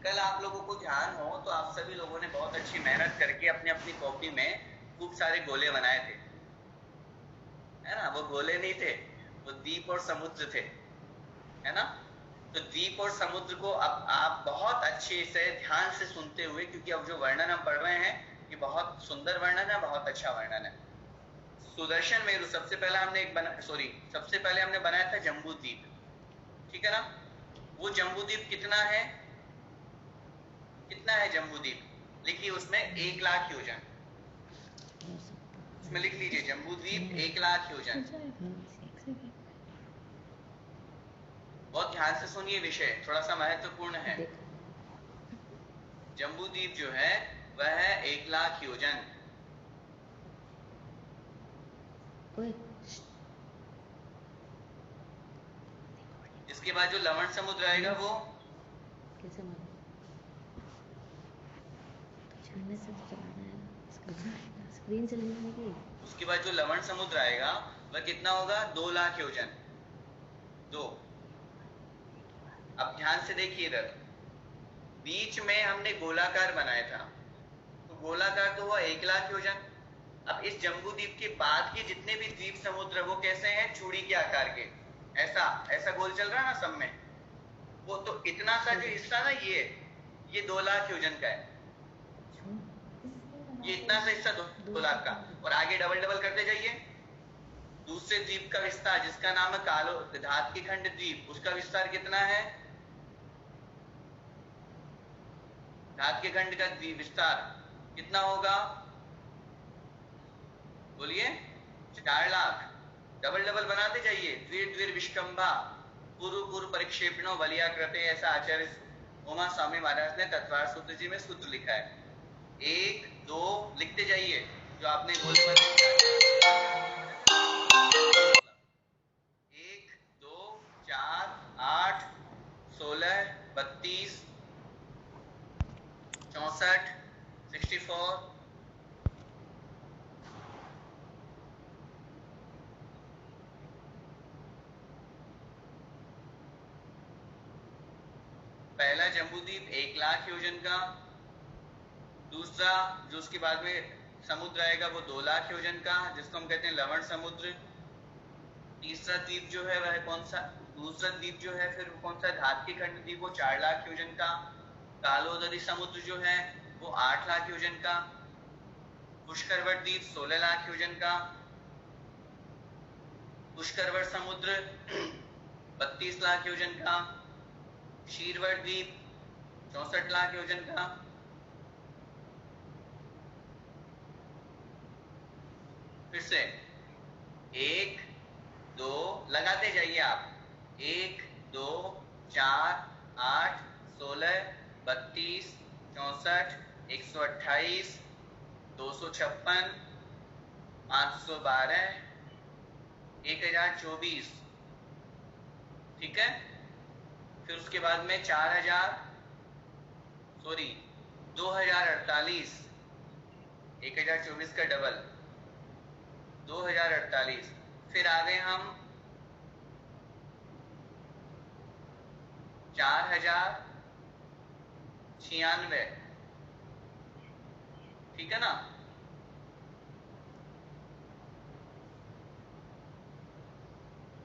कल आप लोगों को ध्यान हो तो आप सभी लोगों ने बहुत अच्छी मेहनत करके अपनी अपनी कॉपी में खूब सारे गोले बनाए थे, है ना। वो गोले नहीं थे, वो द्वीप और समुद्र थे, है ना। तो द्वीप और समुद्र को अब आप बहुत अच्छे से ध्यान से सुनते हुए, क्योंकि अब जो वर्णन हम पढ़ रहे हैं ये बहुत सुंदर वर्णन है, बहुत अच्छा वर्णन है। सुदर्शन मेरु सबसे पहले हमने बनाया था जम्बू द्वीप, ठीक है ना। वो जम्बू द्वीप कितना है, कितना है जम्बू द्वीप, लिखिए उसमें 1,00,000 योजन, उसमें लिख लीजिए जम्बू द्वीप 1,00,000 योजन। बहुत ध्यान से सुनिए, विषय थोड़ा सा महत्वपूर्ण है। जम्बू द्वीप जो है वह है 1,00,000 योजन। इसके बाद जो लवण समुद्र आएगा वो स्क्रीन चलने लगी। उसके बाद जो लवण समुद्र आएगा वह कितना होगा, 2,00,000 योजन। 2। अब ध्यान से देखिए, इधर बीच में हमने गोलाकार बनाया था, तो गोलाकार तो हुआ 1,00,000 योजन। अब इस जम्बू द्वीप के बाद के जितने भी द्वीप समुद्र वो कैसे हैं, चूड़ी के आकार के, ऐसा ऐसा गोल चल रहा है ना सब में, वो तो इतना सा जो हिस्सा ना ये 2,00,000 योजन का है, ये इतना सा हिस्सा 2,00,000 का। और आगे डबल डबल करते जाइए। दूसरे द्वीप का विस्तार जिसका नाम है कालो धात के खंड द्वीप, उसका विस्तार कितना है, धात के खंड का विस्तार कितना होगा, बोलिए 4,00,000। डबल डबल बनाते जाइए। द्विर द्विर विष्कंभा पूर्व पूर्व परिक्षेपणों बलिया कृते, ऐसा आचार्य उमा स्वामी महाराज ने तत्वार सूत्र जी में सूत्र लिखा है। 1 2 लिखते जाइए, जो आपने गोले बनाए 1 2 4 8 16 32 64 64। पहला जम्बूद्वीप 1,00,000 योजन का, दूसरा जो उसके बाद में समुद्र आएगा वो 2,00,000 योजन का, जिसको हम कहते हैं लवण समुद्र। तीसरा द्वीप जो है वह कौन सा, दूसरा द्वीप जो है फिर कौन सा, धात के खंड द्वीप, वो 4,00,000 योजन का। कालोदरी समुद्र जो है वो 8,00,000 योजन का। पुष्करवट द्वीप 16,00,000 योजन का। पुष्करवट समुद्र 32,00,000 योजन का। शीरवट द्वीप 64,00,000 योजन का। फिर से 1 2 लगाते जाइए आप, 1 2 4 8 16 32 64 128 256 512 1,024, ठीक है। फिर उसके बाद में 2,048, 1,024 का डबल 2,048। फिर आ गए हम 4,096, ठीक है ना।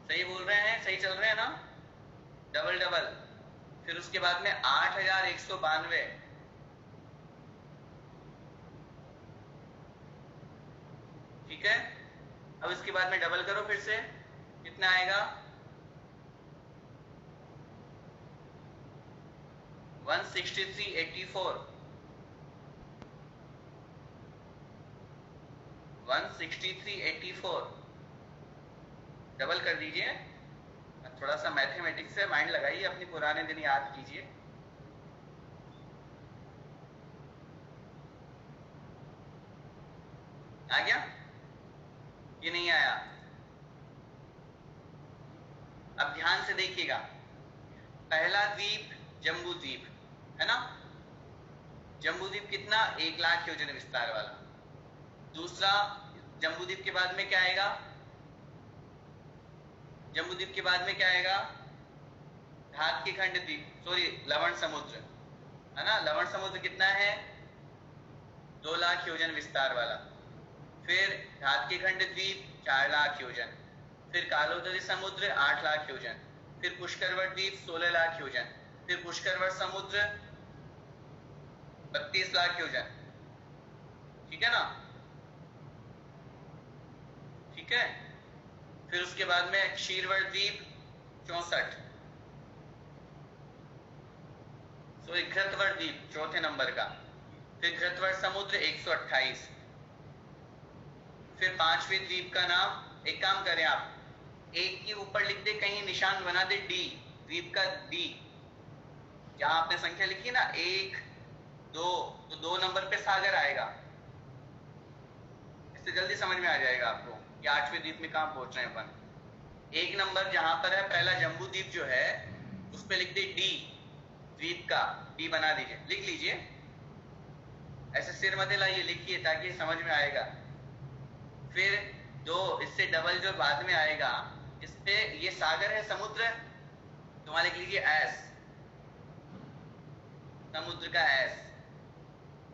सही बोल रहे हैं, सही चल रहे हैं ना, डबल डबल। फिर उसके बाद में 8,192, ठीक है। अब इसके बाद में डबल करो फिर से, कितना आएगा, 16384, 16384 डबल कर दीजिए। थोड़ा सा मैथमेटिक्स से माइंड लगाइए, अपनी पुराने दिन याद कीजिए। आ गया, ये नहीं आया। अब ध्यान से देखिएगा, पहला द्वीप जम्बू द्वीप है ना, जम्बू द्वीप कितना, 1,00,000 योजन विस्तार वाला। दूसरा जम्बू द्वीप के बाद में क्या आएगा, जम्बू द्वीप के बाद में क्या आएगा, धात के खंड द्वीप, सॉरी लवण समुद्र। है ना। लवण समुद्र कितना है? 2 लाख योजन विस्तार वाला। फिर घातकीखंड द्वीप 4 लाख योजन। फिर कालोदरी समुद्र 8 लाख योजन। फिर पुष्करवट द्वीप 16 लाख योजन। फिर पुष्करवट समुद्र 32 लाख योजन। ठीक है ना? ठीक है। फिर उसके बाद में क्षीरवट द्वीप 64। सो घृतवट द्वीप चौथे नंबर का। फिर घृतवट समुद्र 128। फिर 5वें द्वीप का नाम, एक काम करें आप, एक के ऊपर लिख दे, कहीं निशान बना दे डी, द्वीप का डी। जहां आपने संख्या लिखी ना 1 2, तो 2 नंबर पे सागर आएगा। इससे जल्दी समझ में आ जाएगा आपको कि 8वें द्वीप में कहां पहुंच रहे हैं अपन। 1 नंबर जहां पर है पहला जम्बू द्वीप जो है, उस पे लिख दे डी, द्वीप का डी बना दीजिए, लिख लीजिए। ऐसे सिर मत हिलाइए, लिखिए ताकि समझ में आएगा। फिर 2, इससे डबल जो बाद में आएगा, इस पे ये सागर है, समुद्र, तो वहां लिख लीजिए एस, समुद्र का एस।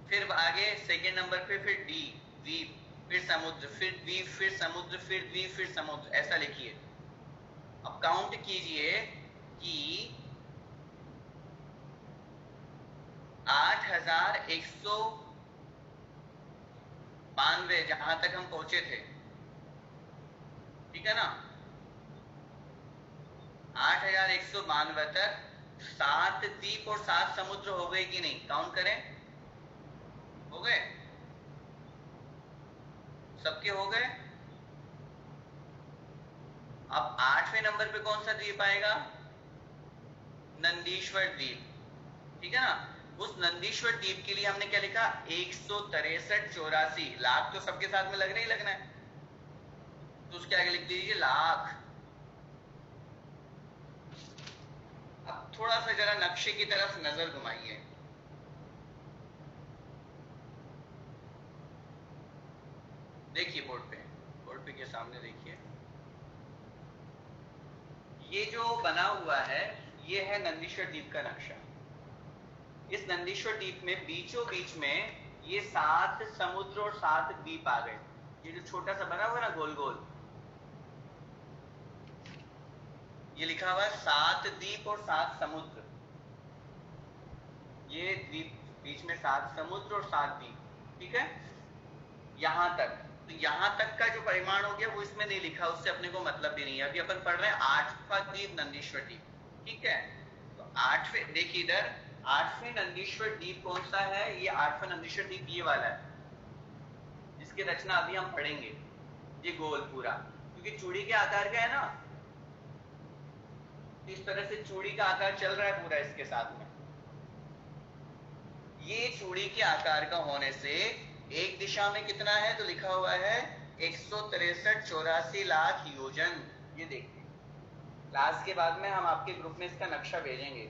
फिर आगे सेकेंड नंबर पे फिर डी, द्वीप, फिर समुद्र, फिर द्वीप, फिर समुद्र, फिर द्वीप, फिर समुद्र, ऐसा लिखिए। अब काउंट कीजिए कि 8192 जहां तक हम पहुंचे थे, ठीक है ना। 8192 तक 7 द्वीप और 7 समुद्र हो गए कि नहीं? काउंट करें, हो गए? सबके हो गए। अब 8वें नंबर पे कौन सा द्वीप आएगा? नंदीश्वर द्वीप, ठीक है ना। उस नंदीश्वर द्वीप के लिए हमने क्या लिखा? 163 लाख, तो सबके साथ में लगना ही लगना है, तो उसके आगे लिख दीजिए लाख। अब थोड़ा सा जरा नक्शे की तरफ नजर घुमाइए। देखिए बोर्ड पे के सामने देखिए, ये जो बना हुआ है ये है नंदीश्वर द्वीप का नक्शा। इस नंदीश्वर द्वीप में बीचों बीच में ये 7 समुद्र और 7 द्वीप आ गए। ये जो छोटा सा बना हुआ ना गोल गोल, ये लिखा हुआ है 7 द्वीप और 7 समुद्र। ये द्वीप बीच में 7 समुद्र और 7 द्वीप, ठीक है, यहां तक। तो यहां तक का जो परिमाण हो गया वो इसमें नहीं लिखा, उससे अपने को मतलब भी नहीं है। अभी अपन पढ़ रहे हैं 8वां द्वीप नंदीश्वर द्वीप, ठीक है। तो 8वें, देखिए इधर 8वें नंदीश्वर द्वीप कौन सा है? ये 8वां नंदीश्वर द्वीप ये वाला है, जिसकी रचना अभी हम पढ़ेंगे। ये गोल पूरा, क्योंकि चूड़ी के आकार का है ना, इस तरह से चूड़ी का आकार चल रहा है पूरा इसके साथ में। ये चूड़ी के आकार का होने से एक दिशा में कितना है? तो लिखा हुआ है 163-84 लाख योजन। ये देखिए, क्लास के बाद में हम आपके ग्रुप में इसका नक्शा भेजेंगे।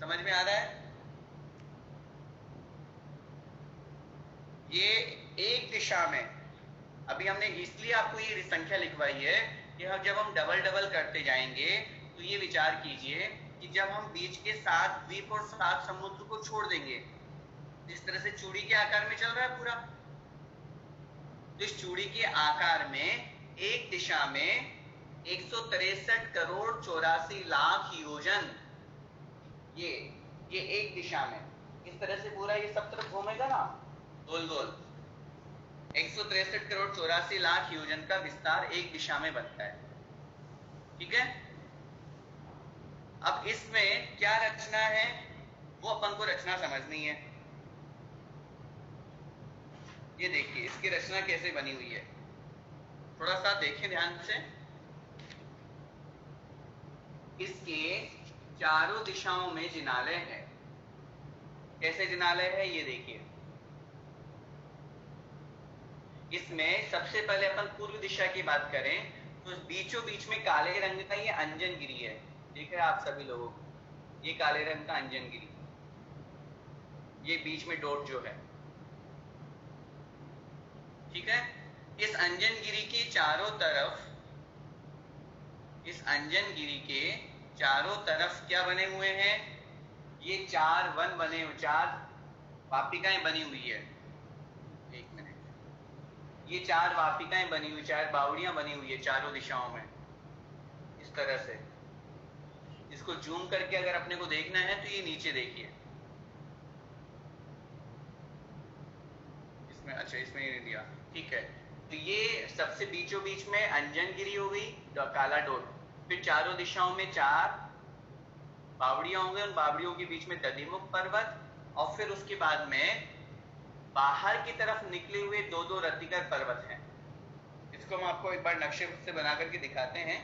समझ में आ रहा है? ये एक दिशा में, अभी हमने इसलिए आपको ये संख्या लिखवाई है कि जब हम डबल डबल करते जाएंगे तो ये विचार कीजिए कि जब हम बीच के 7 द्वीप और 7 समुद्र को छोड़ देंगे, इस तरह से चूड़ी के आकार में चल रहा है पूरा, तो इस चूड़ी के आकार में एक दिशा में 163-84 लाख योजन, ये एक दिशा में इस तरह से पूरा ये सब तरफ घूमेगा ना गोल गोल। 163-84 लाख योजन का विस्तार एक दिशा में बनता है, ठीक है। अब इसमें क्या रचना है वो अपन को रचना समझनी है। ये देखिए इसकी रचना कैसे बनी हुई है, थोड़ा सा देखें ध्यान से। इसके चारों दिशाओं में जिनालय है। कैसे जिनालय है ये देखिए। इसमें सबसे पहले अपन पूर्व दिशा की बात करें तो बीचों बीच में काले रंग का ये अंजनगिरी है, देख रहे हैं आप सभी लोगों को, ये काले रंग का अंजनगिरी, ये बीच में डॉट जो है, ठीक है। इस अंजनगिरी के चारों तरफ, इस अंजनगिरी के चारों तरफ क्या बने हुए हैं? ये 4 वन बने, 4 वापिकाएं बनी हुई है। एक मिनट, ये 4 वापिकाएं बनी हुई, 4 बावड़ियां बनी हुई है चारों दिशाओं में, इस तरह से। इसको जूम करके अगर अपने को देखना है तो ये नीचे देखिए, इसमें, अच्छा इसमें ही नहीं दिया, ठीक है। तो ये सबसे बीचों बीच में अंजनगिरी हो गई, काला डोट, फिर चारों दिशाओं में 4 बावड़ियां होंगे, उन बावड़ियों के बीच में दधिमुख पर्वत, और फिर उसके बाद में बाहर की तरफ निकले हुए 2-2 रतिकर पर्वत हैं। इसको हम आपको एक बार नक्शे से बना करके दिखाते हैं।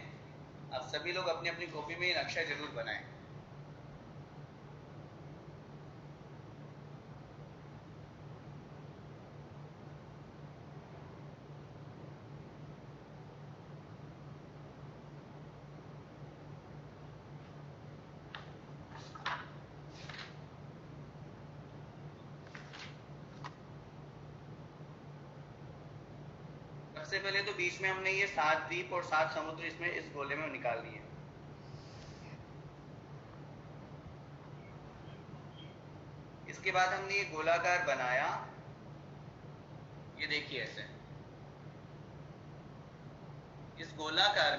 आप सभी लोग अपनी अपनी कॉपी में ये नक्शा जरूर बनाएं। सबसे पहले तो बीच में हमने ये 7 द्वीप और 7 समुद्र इसमें इस गोले में निकाल दिए। इसके बाद हमने ये गोलाकार बनाया, ये देखिए ऐसे। इस गोलाकार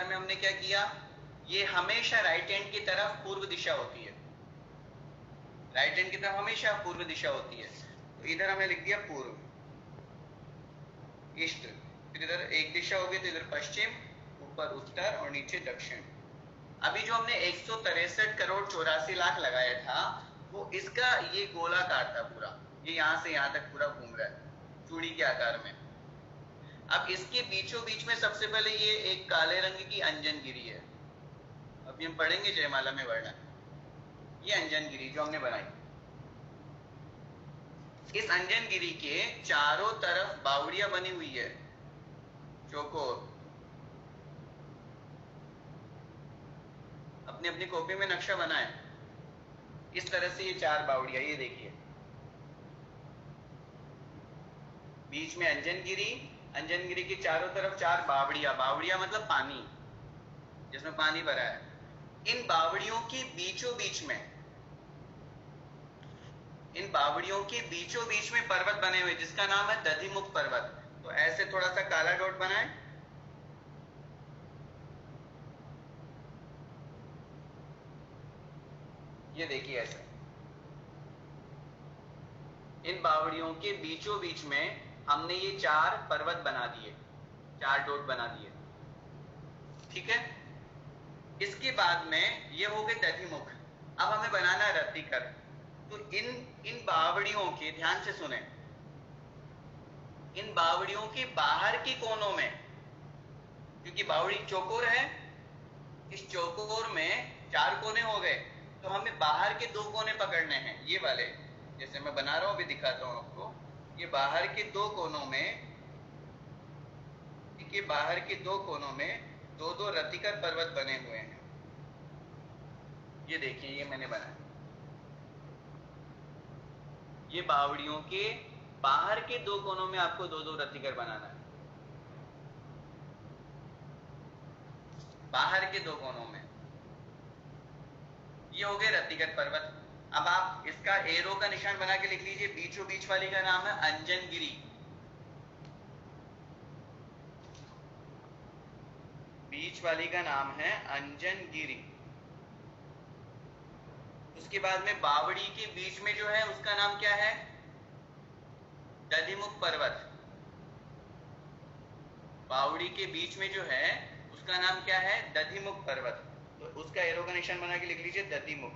में हमने क्या किया, ये हमेशा राइट हैंड की तरफ पूर्व दिशा होती है, राइट हैंड की तरफ हमेशा पूर्व दिशा होती है। तो इधर हमने लिख दिया पूर्व, ईस्ट, फिर इधर एक दिशा होगी तो इधर पश्चिम, ऊपर उत्तर और नीचे दक्षिण। अभी जो हमने 163 करोड़ 84 लाख लगाया था, वो इसका ये गोलाकार था पूरा, ये यहां से यहां तक पूरा घूम रहा है चूड़ी के आकार में। अब इसके बीचों बीच में सबसे पहले ये एक काले रंग की अंजनगिरी है, अभी हम पढ़ेंगे जयमाला में वर्णन। ये अंजनगिरी जो हमने बनाई, इस अंजनगिरी के चारों तरफ बावड़ियां बनी हुई है, चौकोर। अपनी अपनी कॉपी में नक्शा बनाएं। इस तरह से ये 4 बावड़ियां, ये देखिए बीच में अंजनगिरी, अंजनगिरी के चारों तरफ 4 बावड़ियां, बावड़ियां मतलब पानी, जिसमें पानी भरा है। इन बावड़ियों के बीचों बीच में, इन बावड़ियों के बीचों बीच में पर्वत बने हुए जिसका नाम है दधिमुख पर्वत। तो ऐसे थोड़ा सा काला डॉट बनाएं, ये देखिए ऐसे। इन बावड़ियों के बीचों बीच में हमने ये 4 पर्वत बना दिए, 4 डॉट बना दिए, ठीक है। इसके बाद में ये हो गए दधिमुख। अब हमें बनाना है रतिकर। तो इन बावड़ियों के, ध्यान से सुने, इन बावड़ियों के बाहर के कोनों में, क्योंकि बावड़ी चौकोर है, इस चौकोर में 4 कोने हो गए, तो हमें बाहर के 2 कोने पकड़ने हैं, ये वाले, जैसे मैं बना रहा हूं अभी दिखाता हूं आपको। ये बाहर के 2 कोनों में, ये बाहर के 2 कोनों में 2-2 रतिकर पर्वत बने हुए हैं, ये देखिए, ये मैंने बनाया। ये बावड़ियों के बाहर के 2 कोनों में आपको 2-2 रतिकर बनाना है, बाहर के 2 कोनों में। ये हो गए रतिकर पर्वत। अब आप इसका एरो का निशान बना के लिख लीजिए, बीचों बीच वाली का नाम है अंजनगिरी, बीच वाली का नाम है अंजनगिरी। उसके बाद में बावड़ी के बीच में जो है उसका नाम क्या है, दधिमुख पर्वत। बावड़ी के बीच में जो है उसका नाम क्या है, दधिमुख पर्वत। तो उसका एरो का निशान बना के लिख लीजिए दधिमुख।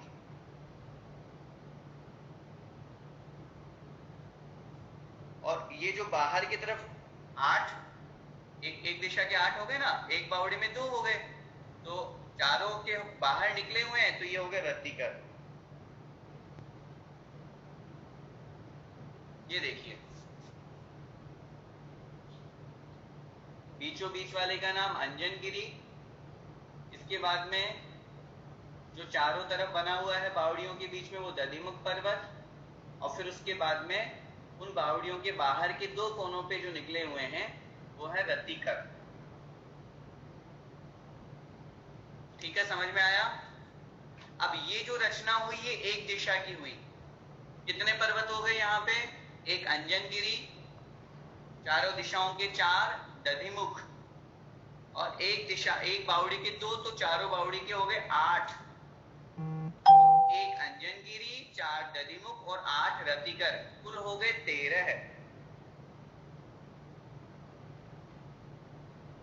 और ये जो बाहर की तरफ 8, एक दिशा के 8 हो गए ना, एक बावड़ी में 2 हो गए, तो चारों के बाहर निकले हुए हैं, तो ये हो गए रतिकर। ये देखिए, बीचों बीच वाले का नाम अंजनगिरी। इसके बाद में जो चारों तरफ बना हुआ है बावड़ियों के बीच में, वो दधिमुख पर्वत। और फिर उसके बाद में उन बावड़ियों के बाहर के 2 कोनों पे जो निकले हुए हैं वो है रतिकर। ठीक है, समझ में आया? अब ये जो रचना हुई ये एक दिशा की हुई। कितने पर्वत हो गए यहाँ पे? एक अंजनगिरी, चारों दिशाओं के 4 दधिमुख, और एक दिशा, एक बावड़ी के 2, तो चारों बावड़ी के हो गए 8। एक अंजनगिरी, 4 दधिमुख और 8 रतिकर, कुल हो गए 13।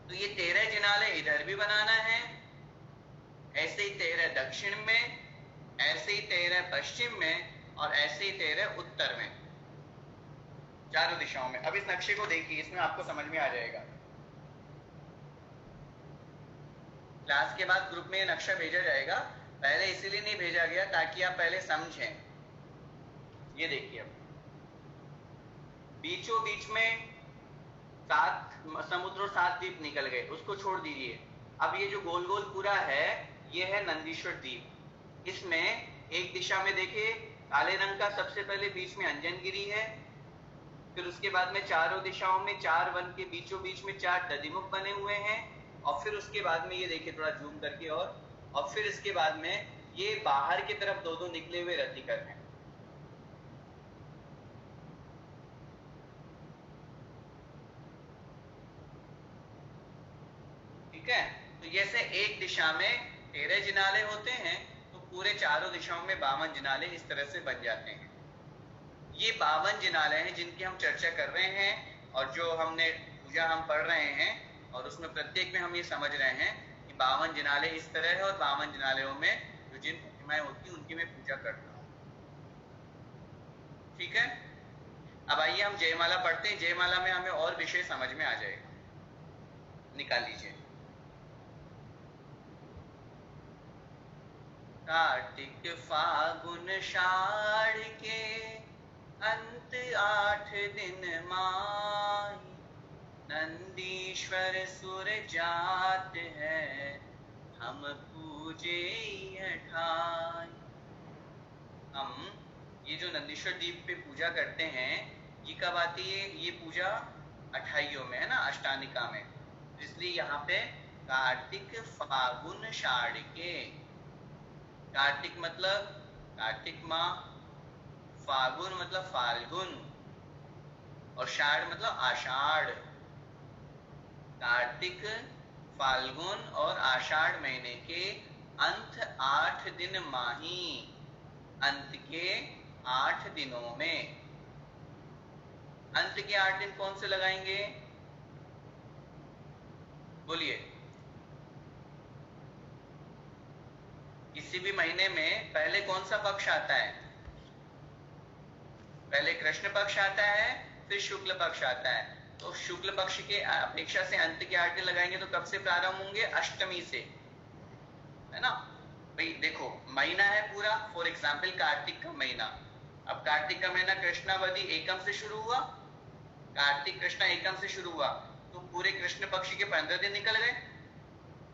तो ये 13 जिनाले इधर भी बनाना है, ऐसे ही 13 दक्षिण में, ऐसे ही 13 पश्चिम में, और ऐसे ही 13 उत्तर में, चारों दिशाओं में। अब इस नक्शे को देखिए, इसमें आपको समझ में आ जाएगा। क्लास के बाद ग्रुप में ये नक्शा भेजा जाएगा, पहले इसीलिए नहीं भेजा गया ताकि आप पहले समझें। ये देखिए, अब बीचों बीच में 7 समुद्र और 7 द्वीप निकल गए, उसको छोड़ दीजिए। अब ये जो गोल गोल पूरा है, ये है नंदीश्वर द्वीप। इसमें एक दिशा में देखिए काले रंग का, सबसे पहले बीच में अंजनगिरी है, फिर उसके बाद में चारों दिशाओं में 4 वन के बीचों बीच में 4 दधिमुख बने हुए हैं, और फिर उसके बाद में ये देखिए थोड़ा जूम करके, और फिर इसके बाद में ये बाहर की तरफ 2-2 निकले हुए रतिकर हैं। ठीक है, तो जैसे एक दिशा में 13 जिनाले होते हैं, तो पूरे चारों दिशाओं में 52 जिनाले इस तरह से बन जाते हैं। ये 52 जिनाले हैं जिनकी हम चर्चा कर रहे हैं, और जो हमने पूजा हम पढ़ रहे हैं, और उसमें प्रत्येक में हम ये समझ रहे हैं कि 52 जिनाले इस तरह है, और 52 जिनालों में जो जिन प्रतिमाएं होती हैं उनकी मैं पूजा करता हूँ। ठीक है, अब आइए हम जयमाला पढ़ते हैं। जयमाला में हमें और विषय समझ में आ जाएगा। निकाल लीजिए। कार्तिक फागुन षाढ़ के अंत 8 दिन माही, नंदीश्वर सुर जात है, हम पूजे ठाई। हम ये जो नंदीश्वर द्वीप पे पूजा करते हैं, ये कब आती है? ये पूजा 28 में है ना, अष्टानिका में। इसलिए यहाँ पे कार्तिक फागुन षाढ़ के, कार्तिक मतलब कार्तिक माह, फागुन मतलब फाल्गुन, और षाढ़ मतलब आषाढ़। कार्तिक, फाल्गुन और आषाढ़ महीने के अंत 8 दिन माही, अंत के 8 दिनों में। अंत के 8 दिन कौन से लगाएंगे? बोलिए। किसी भी महीने में पहले कौन सा पक्ष आता है? पहले कृष्ण पक्ष आता है, फिर शुक्ल पक्ष आता है। तो शुक्ल पक्ष के अपेक्षा से अंत के 8 दिन लगाएंगे, तो कब से प्रारंभ होंगे? अष्टमी से, है ना भाई। देखो महीना है पूरा, फॉर एग्जाम्पल कार्तिक का महीना। अब कार्तिक का महीना कृष्णावधि एकम से शुरू हुआ, कार्तिक कृष्णा एकम से शुरू हुआ, तो पूरे कृष्ण पक्ष के 15 दिन निकल गए।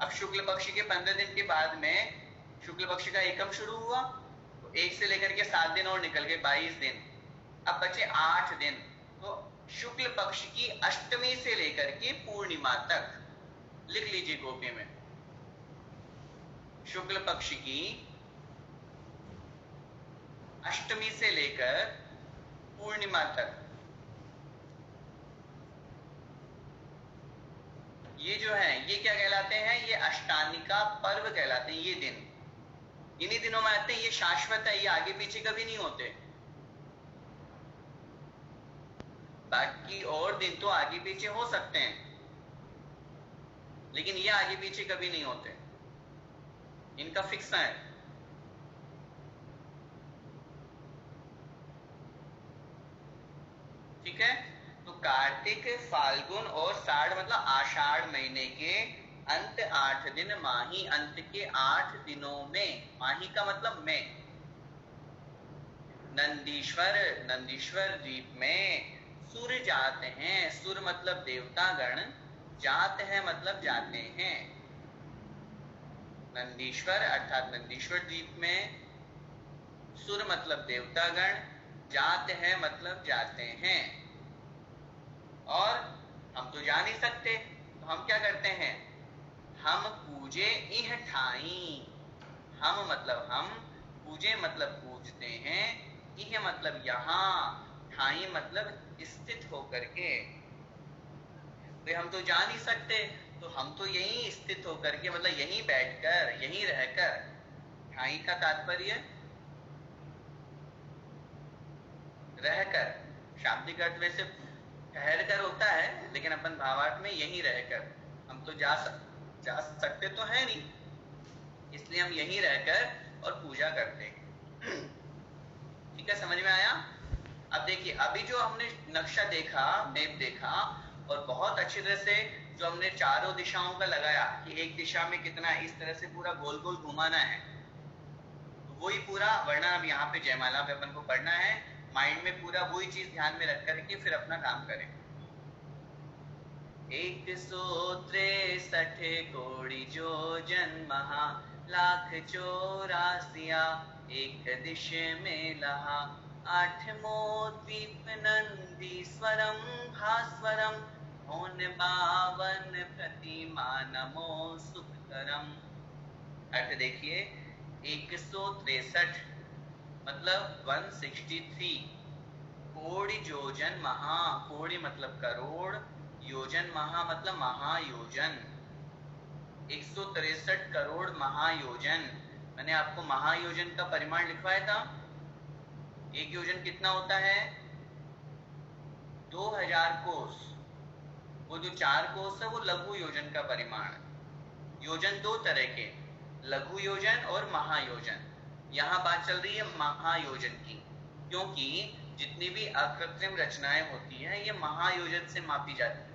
अब शुक्ल पक्ष के 15 दिन के बाद में शुक्ल पक्ष का एकम शुरू हुआ, तो 1 से लेकर के 7 दिन और निकल गए, 22 दिन। अब बचे 8 दिन। तो शुक्ल पक्ष की अष्टमी से लेकर के पूर्णिमा तक, लिख लीजिए कॉपी में, शुक्ल पक्ष की अष्टमी से लेकर पूर्णिमा तक, ये जो है ये क्या कहलाते हैं? ये अष्टानिका पर्व कहलाते हैं। ये दिन इन्हीं दिनों में आते हैं, ये शाश्वत है, ये आगे पीछे कभी नहीं होते। बाकी और दिन तो आगे पीछे हो सकते हैं, लेकिन ये आगे पीछे कभी नहीं होते, इनका फिक्स है। ठीक है, तो कार्तिक, फाल्गुन और षाढ़ मतलब आषाढ़ महीने के अंत 8 दिन माही, अंत के 8 दिनों में, माही का मतलब में, नंदीश्वर द्वीप में सुर जाते हैं। सुर मतलब देवता गण, जात है मतलब जाते हैं। नंदीश्वर अर्थात नंदीश्वर द्वीप में सुर मतलब देवता गण, जात है मतलब जाते हैं। और हम तो जा नहीं सकते, तो हम क्या करते हैं? हम पूजे इह ठाई, हम मतलब हम, पूजे मतलब पूजते हैं, इह मतलब यहाँ, ठाई मतलब स्थित होकर के। भाई हम तो जा नहीं सकते, तो हम तो यहीं स्थित होकर के, मतलब यहीं बैठकर, यहीं रहकर। ठाई का तात्पर्य रहकर, शाब्दिक अर्थ वैसे ठहर कर होता है, लेकिन अपन भावार्थ में यहीं रहकर। हम तो जा सकते तो है नहीं, इसलिए हम यहीं रहकर और पूजा करते हैं। ठीक है, समझ में आया? अब देखिए, अभी जो हमने नक्शा देखा, मैप देखा, और बहुत अच्छी तरह से जो हमने चारों दिशाओं का लगाया कि एक दिशा में कितना, इस तरह से पूरा गोल गोल घुमाना है, तो वही पूरा वर्णन अब यहाँ पे जयमाला पे अपन को पढ़ना है। माइंड में पूरा वही चीज ध्यान में रख करके फिर अपना काम करें। 163 कोटि योजन महा, लाख 84 एक दिश में लहा, आठमो द्वीप नंदीश्वरम भास्वरम, भौन 52 प्रतिमा नमो सुखकरम। अर्थ देखिए, 163 मतलब 163, कोटि योजन महा, कोटि मतलब करोड़, योजन महा मतलब महायोजन, 163 करोड़ महायोजन। मैंने आपको महायोजन का परिमाण लिखवाया था। एक योजन कितना होता है? 2000 कोस। वो जो 4 कोस है वो लघु योजन का परिमाण। योजन दो तरह के, लघु योजन और महायोजन। यहाँ बात चल रही है महायोजन की, क्योंकि जितनी भी अकृत्रिम रचनाएं होती हैं ये महायोजन से मापी जाती है।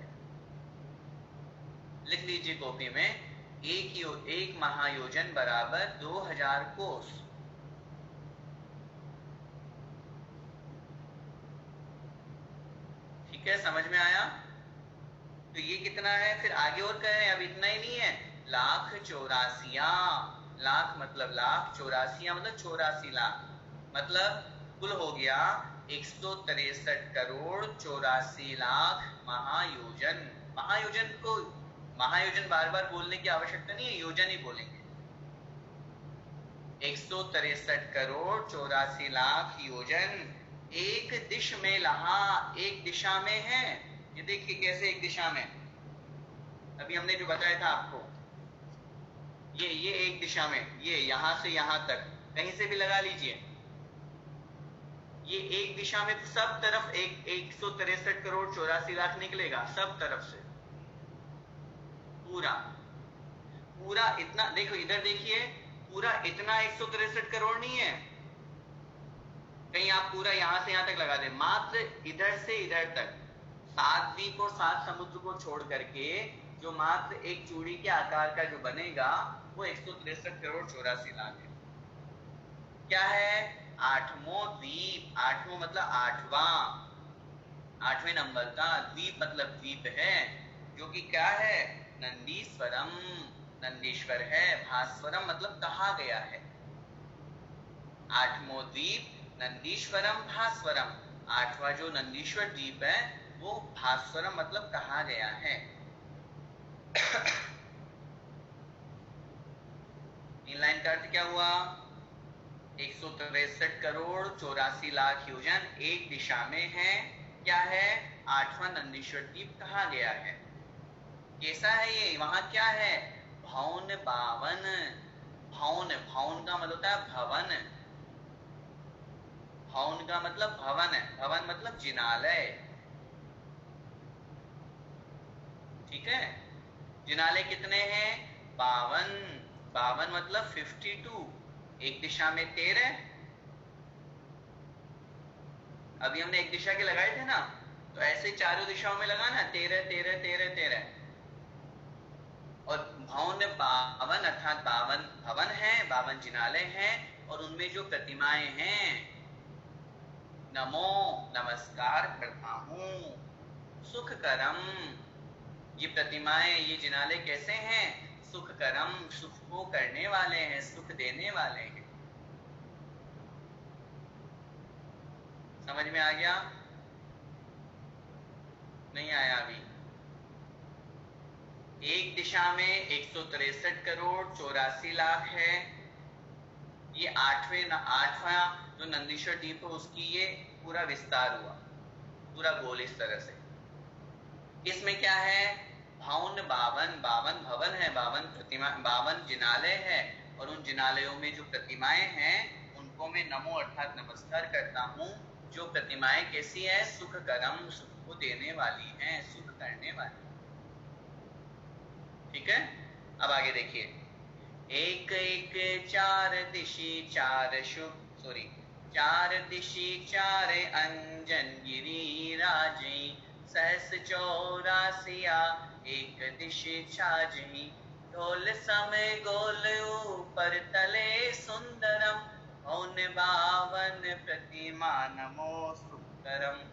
लिख लीजिए कॉपी में, एक महायोजन बराबर 2000 कोस। ठीक है, समझ में आया? तो ये कितना है, फिर आगे और कहें, अब इतना ही नहीं है, लाख 84, लाख मतलब लाख, 84 मतलब 84 लाख, मतलब कुल हो गया 163 करोड़ 84 लाख महायोजन। महायोजन को, महायोजन बार बार बोलने की आवश्यकता नहीं है, योजन ही बोलेंगे। 163 करोड़ 84 लाख योजन, एक दिश में लहा, एक दिशा में है। ये देखिए कैसे एक दिशा में, अभी हमने जो बताया था आपको, ये एक दिशा में, ये यहां से यहां तक कहीं से भी लगा लीजिए, ये एक दिशा में सब तरफ एक 163 करोड़ 84 लाख निकलेगा, सब तरफ से पूरा पूरा इतना। देखो इधर देखिए, पूरा इतना 163 करोड़ नहीं है, कहीं आप पूरा यहां से यहां तक लगा दें, मात्र इधर से इधर तक 7 द्वीप और 7 समुद्र को छोड़ करके जो मात्र एक चूड़ी के आकार का जो बनेगा वो 163 करोड़ 84 लाख है। क्या है? 8वां द्वीप, 8वां मतलब 8वें नंबर का, द्वीप मतलब द्वीप है, जो कि क्या है? नंदीश्वरम, नंदीश्वर है, भास्वरम मतलब कहा गया है। 8वां द्वीप नंदीश्वरम भास्वरम, 8वां जो नंदीश्वर द्वीप है वो भास्वरम मतलब कहा गया है। 3 लाइन का अर्थ क्या हुआ? 163 करोड़ 84 लाख योजन एक दिशा में है। क्या है? 8वां नंदीश्वर द्वीप कहा गया है। कैसा है ये? वहां क्या है? भौन 52, भौन, भौन का मतलब होता है भवन, भवन का मतलब भवन है, भवन मतलब जिनालय। ठीक है, जिनालय कितने हैं? 52, 52 मतलब 52, एक दिशा में 13। अभी हमने एक दिशा के लगाए थे ना, तो ऐसे चारों दिशाओं में लगाना, 13 13 13 13। और भवन 52 अर्थात 52 भवन है, 52 जिनालय हैं, और उनमें जो प्रतिमाएं हैं, नमो नमस्कार करता हूं, सुख करम, ये प्रतिमाएं, ये जिनालय कैसे हैं? सुख करम, सुख को करने वाले हैं, सुख देने वाले हैं। समझ में आ गया? नहीं आया अभी? एक दिशा में 163 करोड़ 84 लाख है। ये आठवां जो नंदीश्वर द्वीप है उसकी ये पूरा विस्तार हुआ, पूरा गोल इस तरह से। इसमें क्या है, 52 भवन है, 52 प्रतिमा, 52 जिनालय है, और उन जिनालयों में जो प्रतिमाएं हैं उनको मैं नमो अर्थात नमस्कार करता हूँ। जो प्रतिमाएं कैसी है, सुख करम, सुख को देने वाली हैं, सुख करने वाली। ठीक है, अब आगे देखिए, एक एक चार दिशी चार चार दिशी चार अंजन गिरी राजी, सहस 84 एक दिशि छाजही, ढोल समय गोल ऊपर तले सुंदरम, औन 52 प्रतिमा नमो सुंदरम।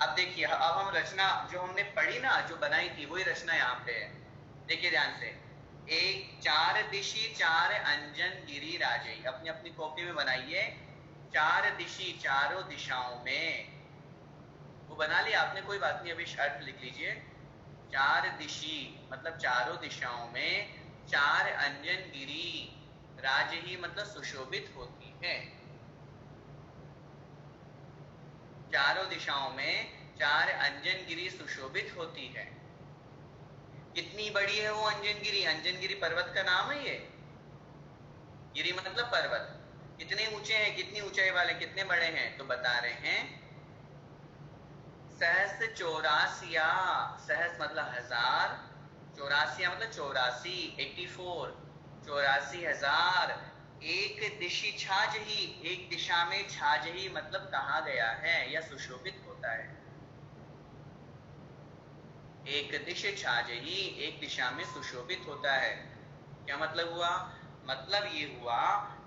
अब देखिए, अब हम रचना जो हमने पढ़ी ना, जो बनाई थी, वही रचना यहाँ पे है। देखिए ध्यान से, एक चार दिशी चार अंजन गिरी राजई, अपनी अपनी कॉपी में बनाइए। चार दिशी, चारों दिशाओं में, वो बना लिया आपने, कोई बात नहीं, अभी अर्थ लिख लीजिए। चार दिशी मतलब चारों दिशाओं में, चार अंजन गिरी राजही मतलब सुशोभित होती है। चारों दिशाओं में चार अंजन गिरी सुशोभित होती है। कितनी बड़ी है वो अंजन गिरी? अंजन गिरी पर्वत का नाम है ये। गिरी मतलब पर्वत। कितने ऊंचे हैं, कितनी ऊंचाई वाले, कितने बड़े हैं? तो बता रहे हैं सहस 84, सहस मतलब हजार, 84 मतलब 84, 84, 84,000। एक दिशि छाजही, एक दिशा में छाजही मतलब कहा गया है या सुशोभित होता है। एक दिशा छाजही, एक दिशा में सुशोभित होता है। क्या मतलब हुआ? मतलब ये हुआ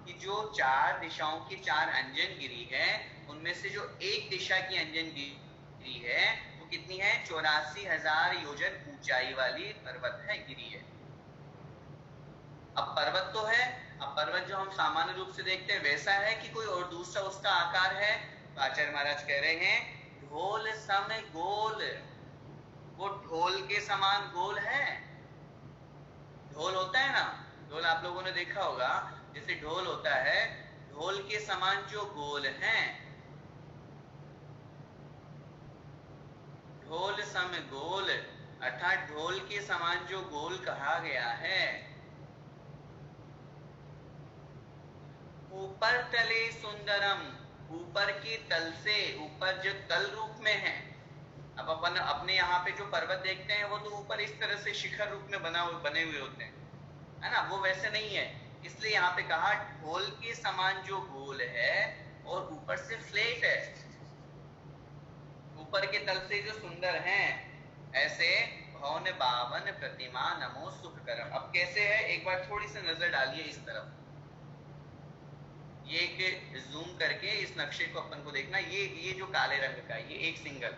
कि जो चार दिशाओं की चार अंजन गिरी है, उनमें से जो एक दिशा की अंजन गिरी है वो कितनी है? 84,000 योजन ऊंचाई वाली पर्वत है, गिरी है। अब पर्वत तो है, अब पर्वत जो हम सामान्य रूप से देखते हैं वैसा है कि कोई और दूसरा उसका आकार है? तो आचार्य महाराज कह रहे हैं ढोल सम गोल, वो ढोल के समान गोल है। ढोल होता है ना, ढोल आप लोगों ने देखा होगा, जैसे ढोल होता है, ढोल के समान जो गोल हैं, ढोल सम गोल अर्थात ढोल के समान जो गोल कहा गया है। ऊपर तले सुंदरम, ऊपर के तल से, ऊपर जो तल रूप में है। अब अपन अपने यहाँ पे जो पर्वत देखते हैं वो तो ऊपर इस तरह से शिखर रूप में बने हुए होते हैं, है ना, वो वैसे नहीं है। इसलिए यहाँ पे कहा ढोल के समान जो गोल है और ऊपर से फ्लैट है, ऊपर के तल से जो सुंदर हैं, ऐसे 52 प्रतिमा नमो सुख करम। अब कैसे है, एक बार थोड़ी सी नजर डालिए इस तरफ, ये एक जूम करके इस नक्शे को अपन को देखना। ये जो काले रंग का, ये एक सिंगल,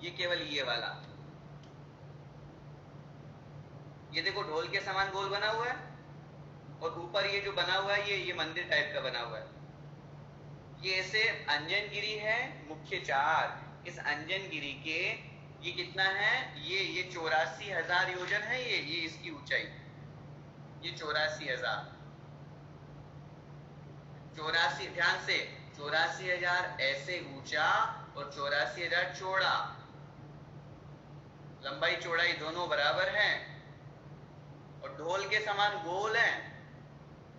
ये केवल ये वाला, ये देखो ढोल के समान गोल बना हुआ है, और ऊपर ये जो बना हुआ है ये मंदिर टाइप का बना हुआ है। ये ऐसे अंजन गिरी है, मुख्य चार। इस अंजन गिरी के ये कितना है, ये 84,000 योजन है, ये इसकी ऊंचाई, ये 84,000। 84, ध्यान से, 84,000 ऐसे ऊंचा और 84,000 चौड़ा। लंबाई चौड़ाई दोनों बराबर हैं, और ढोल के समान गोल है,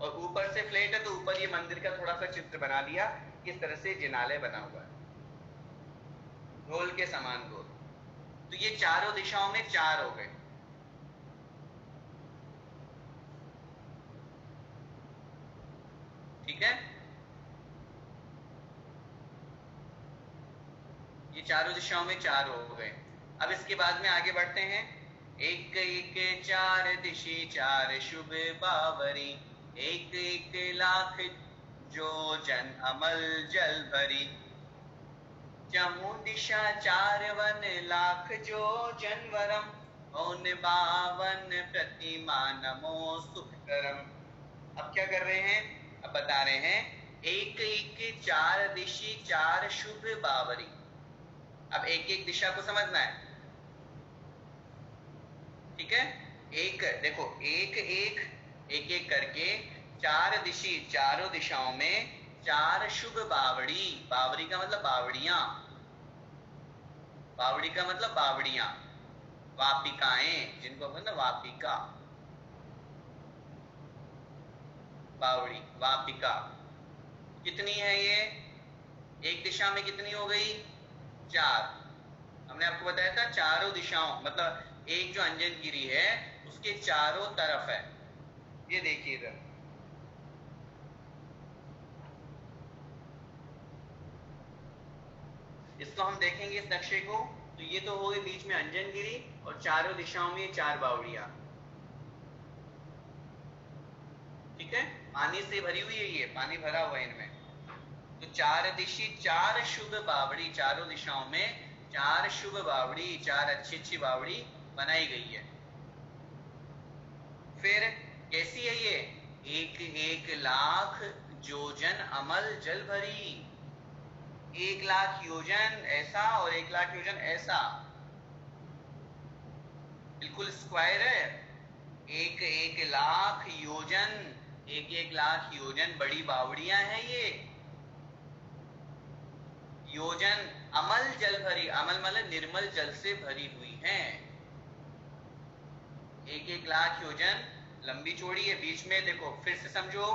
और ऊपर से फ्लैट है, तो ऊपर ये मंदिर का थोड़ा सा चित्र बना लिया, किस तरह से जिनालय बना हुआ है, ढोल के समान गोल। तो ये चारों दिशाओं में चार हो गए। ठीक है, ये चारों दिशाओं में चार हो गए। अब इसके बाद में आगे बढ़ते हैं। एक एक चार दिशी चार शुभ बावरी, एक एक लाख जो जन अमल जल भरी, चहु दिशा चार वन लाख जो जनवरम, औन 52 प्रतिमा नमो सुख करम। अब क्या कर रहे हैं, अब बता रहे हैं एक एक चार दिशी चार शुभ बावरी। अब एक एक दिशा को समझना है। ठीक है। एक देखो, एक एक एक एक करके चार दिशी, चारों दिशाओं में चार शुभ बावड़ी, बावड़ी का मतलब बावड़ियां, बावड़ी का मतलब बावड़ियां, वापिकाएं जिनको बोलते हैं वापिका, बावड़ी, वापिका। कितनी है ये? एक दिशा में कितनी हो गई? चार। हमने आपको बताया था चारों दिशाओं, मतलब एक जो अंजनगिरी है उसके चारों तरफ है। ये देखिए इधर, इसको हम देखेंगे इस नक्शे को, तो ये तो हो गई बीच में अंजनगिरी और चारों दिशाओं में चार बावड़ियां, ठीक है। पानी से भरी हुई है, ये पानी भरा हुआ है इनमें। तो चार दिशी चार शुभ बावड़ी, चारों दिशाओं में चार शुभ बावड़ी, चार अच्छी अच्छी बावड़ी बनाई गई है। फिर कैसी है ये? एक एक लाख योजन अमल जल भरी, 1,00,000 योजन ऐसा और 1,00,000 योजन ऐसा, बिल्कुल स्क्वायर है। एक एक लाख योजन, एक एक लाख योजन बड़ी बावड़ियां हैं ये। योजन अमल जल भरी, अमल मतलब निर्मल जल से भरी हुई हैं। एक एक लाख योजन लंबी चौड़ी है। बीच में देखो, फिर से समझो,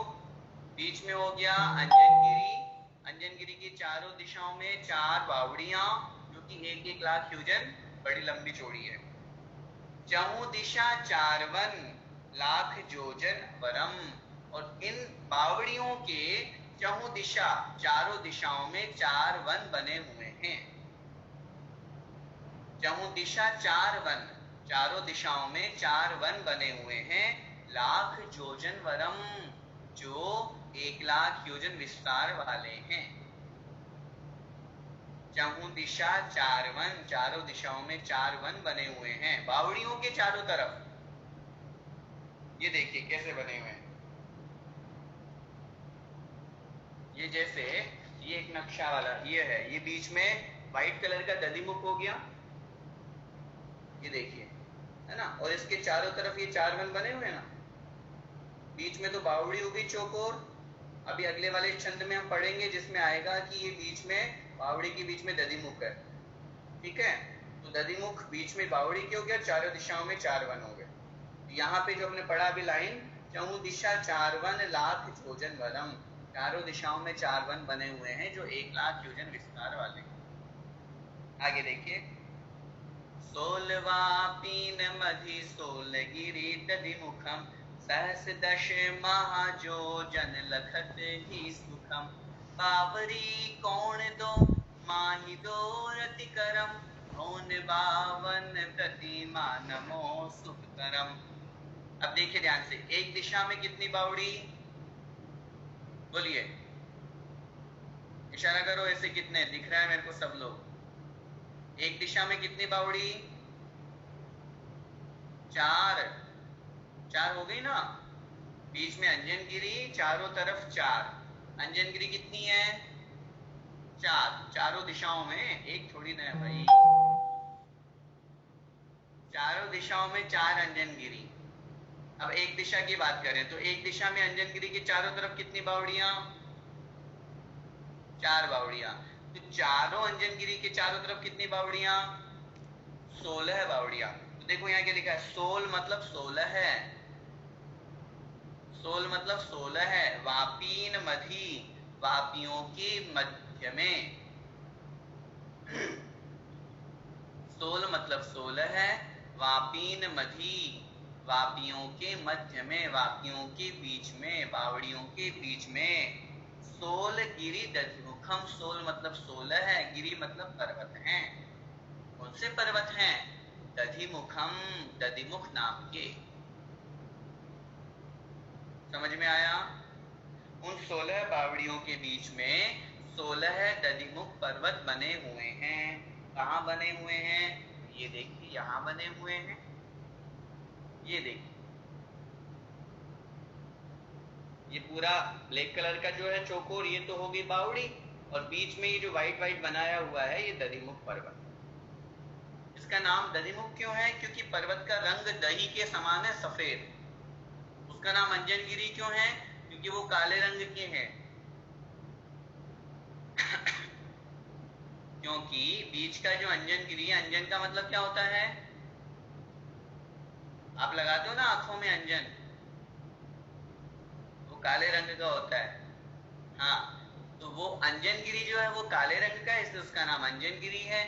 बीच में हो गया अंजनगिरी, अंजनगिरी की चारों दिशाओं में चार बावड़ियां जो कि एक एक लाख योजन बड़ी लंबी चौड़ी है। चहु दिशा चार वन लाख योजन वरम, और इन बावड़ियों के चहु दिशा, चारों दिशाओं में चार वन बने हुए हैं। चहु दिशा चार वन, चारों दिशाओं में चार वन बने हुए हैं। लाख योजन वरम, जो 1,00,000 योजन विस्तार वाले हैं। चहु दिशा चार वन, चारों दिशाओं में चार वन बने हुए हैं बावड़ियों के चारों तरफ। ये देखिए कैसे बने हुए हैं। ये जैसे ये एक नक्शा वाला ये है, ये बीच में व्हाइट कलर का दधिमुख हो गया, ये देखिए, है ना। और इसके चारों तरफ ये चार वन बने हुए हैं ना। बीच में तो बावड़ी हो गई चौकोर। अभी अगले वाले छंद में हम पढ़ेंगे जिसमें आएगा कि ये बीच में बावड़ी के बीच में दधिमुख है, ठीक है। तो दधिमुख बीच में बावड़ी के हो गया, चारों दिशाओं में चार वन हो गए। यहाँ पे जो हमने पढ़ा अभी लाइन, चहु दिशा चार वन लाख योजन वरम, चारों दिशाओं में चार वन बने हुए हैं जो 1,00,000 योजन विस्तार वाले। आगे देखिए, सोलवापीन मधि सोलगिरी दधिमुखम, सहस दश महायोजन लखत ही सुखम, बावरी कौन दो माही दो रति करम, भौन बावन प्रतिमा नमो सुख करम। अब देखिए ध्यान से, एक दिशा में कितनी बावड़ी? बोलिए, इशारा करो ऐसे, कितने दिख रहा है मेरे को सब लोग? एक दिशा में कितनी बावड़ी? चार, चार हो गई ना। बीच में अंजनगिरी, चारों तरफ चार। अंजनगिरी कितनी है? चार, चारों दिशाओं में, एक थोड़ी ना है भाई, चारों दिशाओं में चार अंजनगिरी। अब एक दिशा की बात करें तो एक दिशा में अंजनगिरी के चारों तरफ कितनी बावड़ियां? चार बावड़ियां। तो चारों अंजनगिरी के चारों तरफ कितनी बावड़ियां? 16 बावड़ियां। तो देखो यहाँ क्या लिखा है, सोल मतलब 16 है, सोल मतलब 16 है। वापीन मधी, वापियों के मध्य में, सोल मतलब 16 है। वापीन मधी, वापियों के मध्य में, वापियों के बीच में, बावड़ियों के बीच में। सोल गिरी दधिमुखम, सोल मतलब 16 है, गिरी मतलब पर्वत हैं। कौन से पर्वत हैं? दधिमुखम, दधिमुख नाम के। समझ में आया? उन 16 बावड़ियों के बीच में 16 दधिमुख पर्वत बने हुए हैं। कहाँ बने हुए हैं? ये देखिए यहाँ बने हुए हैं, ये देखिए, ये पूरा ब्लैक कलर का जो है चौकोर, ये तो होगी बावड़ी, और बीच में ये जो व्हाइट व्हाइट बनाया हुआ है ये दधिमुख पर्वत। इसका नाम दधिमुख क्यों है? क्योंकि पर्वत का रंग दही के समान है, सफेद। उसका नाम अंजनगिरी क्यों है? क्योंकि वो काले रंग के हैं। क्योंकि बीच का जो अंजनगिरी है, अंजन का मतलब क्या होता है? आप लगाते हो ना आंखों में अंजन, वो काले रंग का होता है। हाँ, तो वो अंजनगिरी जो है वो काले रंग का है, इसलिए उसका नाम अंजनगिरी है।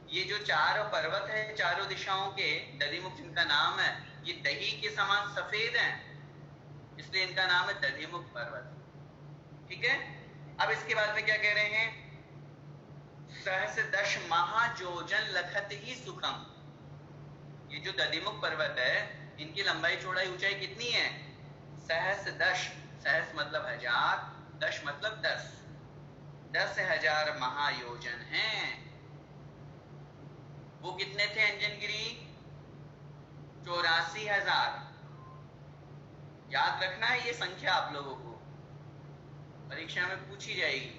ये जो चार पर्वत है चारों दिशाओं के, दधिमुख जिनका नाम है, ये दही के समान सफेद हैं, इसलिए इनका नाम है दधिमुख पर्वत। ठीक है। अब इसके बाद में क्या कह रहे हैं? सहस दश महाजोजन लखत ही सुखम। ये जो दधिमुख पर्वत है, इनकी लंबाई चौड़ाई ऊंचाई कितनी है? सहस दश, सहस मतलब हजार, दश मतलब 10, 10,000 महायोजन हैं। वो कितने थे अंजनगिरी? 84,000। याद रखना है ये संख्या, आप लोगों को परीक्षा में पूछी जाएगी।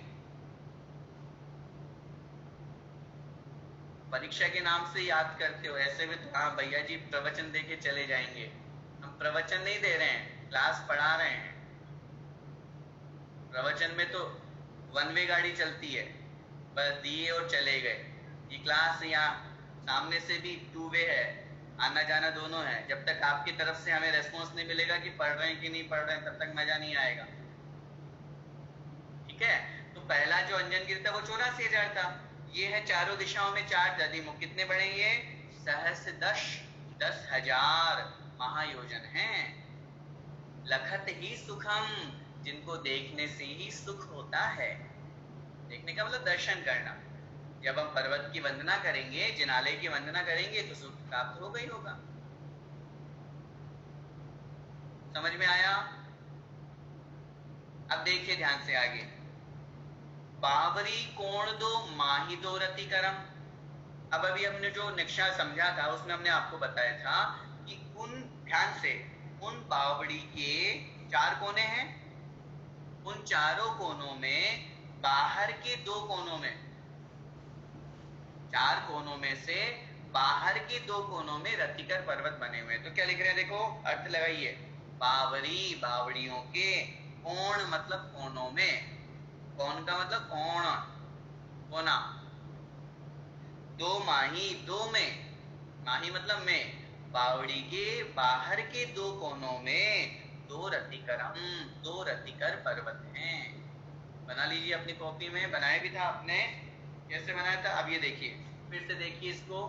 परीक्षा के नाम से याद करते हो, ऐसे में तो हाँ भैया जी प्रवचन दे के चले जाएंगे। हम प्रवचन नहीं दे रहे हैं, क्लास पढ़ा रहे हैं। प्रवचन में तो वन वे गाड़ी चलती है, बस दिए और चले गए। ये क्लास यहाँ सामने से भी टू वे है, आना जाना दोनों है। जब तक आपकी तरफ से हमें रेस्पॉन्स नहीं मिलेगा कि पढ़ रहे हैं कि नहीं पढ़ रहे हैं, तब तक मजा नहीं आएगा। ठीक है। तो पहला जो अंजनगिरी था वो 84,000 था। ये है चारों दिशाओं में चार दधिमुख, कितने बढ़ेंगे? सहस दश, 10,000 महायोजन हैं। लखत ही सुखम, जिनको देखने से ही सुख होता है। देखने का मतलब दर्शन करना। जब हम पर्वत की वंदना करेंगे, जिनालय की वंदना करेंगे, तो सुख प्राप्त होगा ही होगा। समझ में आया? अब देखिए ध्यान से आगे। बावरी कोण दो माही दो रति करम। अब अभी हमने जो नक्शा समझा था उसमें हमने आपको बताया था कि उन, ध्यान से, उन बावड़ी के चार कोने हैं, उन चारों कोनों में बाहर के दो कोनों में, चार कोनों में से बाहर के दो कोनों में रतिकर पर्वत बने हुए हैं। तो क्या लिख रहे हैं? देखो अर्थ लगाइए। बावरी, बावड़ियों के, कोण मतलब कोनों में, कौन का मतलब कोण, कोना, दो माही, दो में, माही मतलब में, बावड़ी के बाहर के दो कोनों में दो रतिकरम, दो रतिकर पर्वत हैं। बना लीजिए अपनी कॉपी में, बनाया भी था आपने। कैसे बनाया था? अब ये देखिए, फिर से देखिए इसको।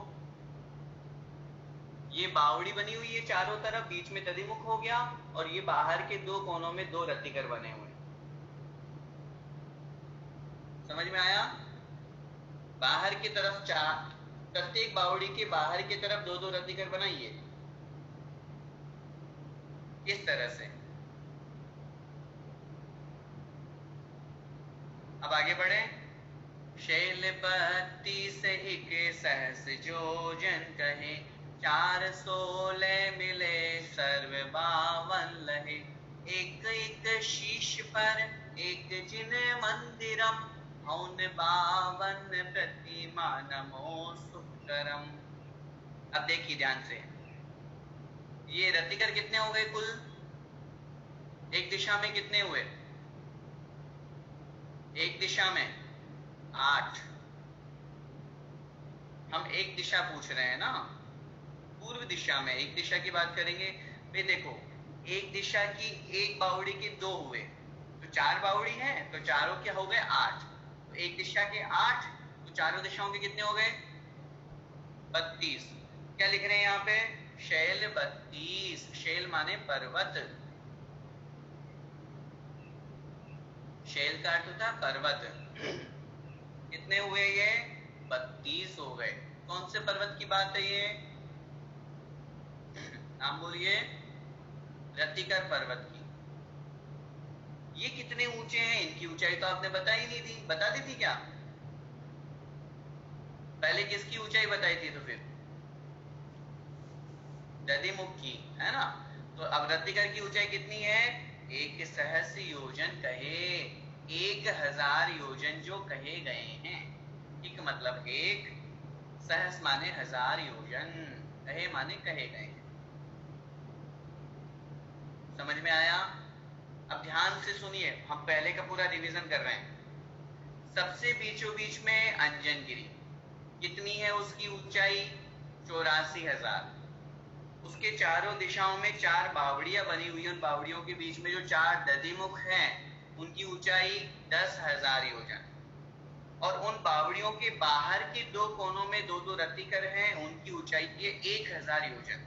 ये बावड़ी बनी हुई है चारों तरफ, बीच में दधिमुख हो गया, और ये बाहर के दो कोनों में दो रतिकर बने हुए। समझ में आया? बाहर की तरफ चार, प्रत्येक बावड़ी के बाहर की तरफ दो दो रतिकर बनाइए इस तरह से। अब आगे बढ़े। शैल बत्ती से एक सहस जोजन कहे, 416 मिले सर्व 52 लहे। एक एक शीश पर एक जिन मंदिरम, हौन 52 प्रतिमा नमो सुकरम। अब देखिए ध्यान से, ये रतिकर कितने हो गए कुल? एक दिशा में कितने हुए? एक दिशा में 8। हम एक दिशा पूछ रहे हैं ना, पूर्व दिशा में एक दिशा की बात करेंगे। फिर देखो, एक दिशा की एक बावड़ी के दो हुए, तो चार बावड़ी हैं, तो चारों के हो गए 8। तो एक दिशा के 8, तो चारों दिशाओं के कितने हो गए? 32। क्या लिख रहे हैं यहाँ पे? शैल 32। शैल माने पर्वत, शैल का अर्थ होता है पर्वत। कितने हुए ये? 32 हो गए। कौन से पर्वत की बात है ये? नाम बोलिए। रतिकर पर्वत की। ये कितने ऊंचे हैं? इनकी ऊंचाई तो आपने बताई नहीं थी, बता दी थी क्या? पहले किसकी ऊंचाई बताई थी? तो फिर दधिमुख की, है ना? तो अब रतिकर की ऊंचाई कितनी है? 1 सहस्र योजन कहे, 1000 योजन जो कहे गए हैं। एक मतलब 1 सहस माने 1000 योजन, कहे माने कहे गए। समझ में आया? अब ध्यान से सुनिए, हम पहले का पूरा रिवीजन कर रहे हैं। सबसे बीचों बीच में अंजनगिरी, कितनी है उसकी ऊंचाई? 84,000। उसके चारों दिशाओं में 4 बावड़ियां बनी हुई हैं, उन बावड़ियों के बीच में जो 4 दधिमुख हैं उनकी ऊंचाई 10,000 योजन। और उन बावड़ियों के बाहर के 2 कोनों में 2-2 रतिकर हैं, उनकी ऊंचाई है 1000 योजन।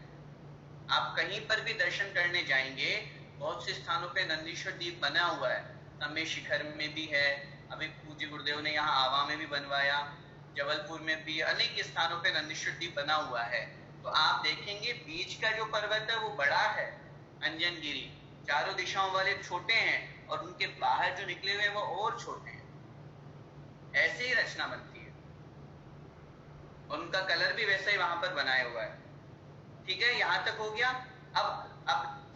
आप कहीं पर भी दर्शन करने जाएंगे, बहुत से स्थानों पे नंदीश्वर द्वीप बना हुआ है, समय शिखर में भी है, अभी पूज्य गुरुदेव ने यहाँ आवा में भी बनवाया, जबलपुर में भी अनेक स्थानों पे नंदीश्वर द्वीप बना हुआ है। तो आप देखेंगे बीच का जो पर्वत है वो बड़ा है, अंजनगिरी, चारों दिशाओं वाले छोटे हैं, और उनके बाहर जो निकले हुए हैं वो और छोटे हैं। ऐसे ही रचना बनती है, और उनका कलर भी वैसा ही वहां पर बनाया हुआ है। ठीक है, यहां तक हो गया। अब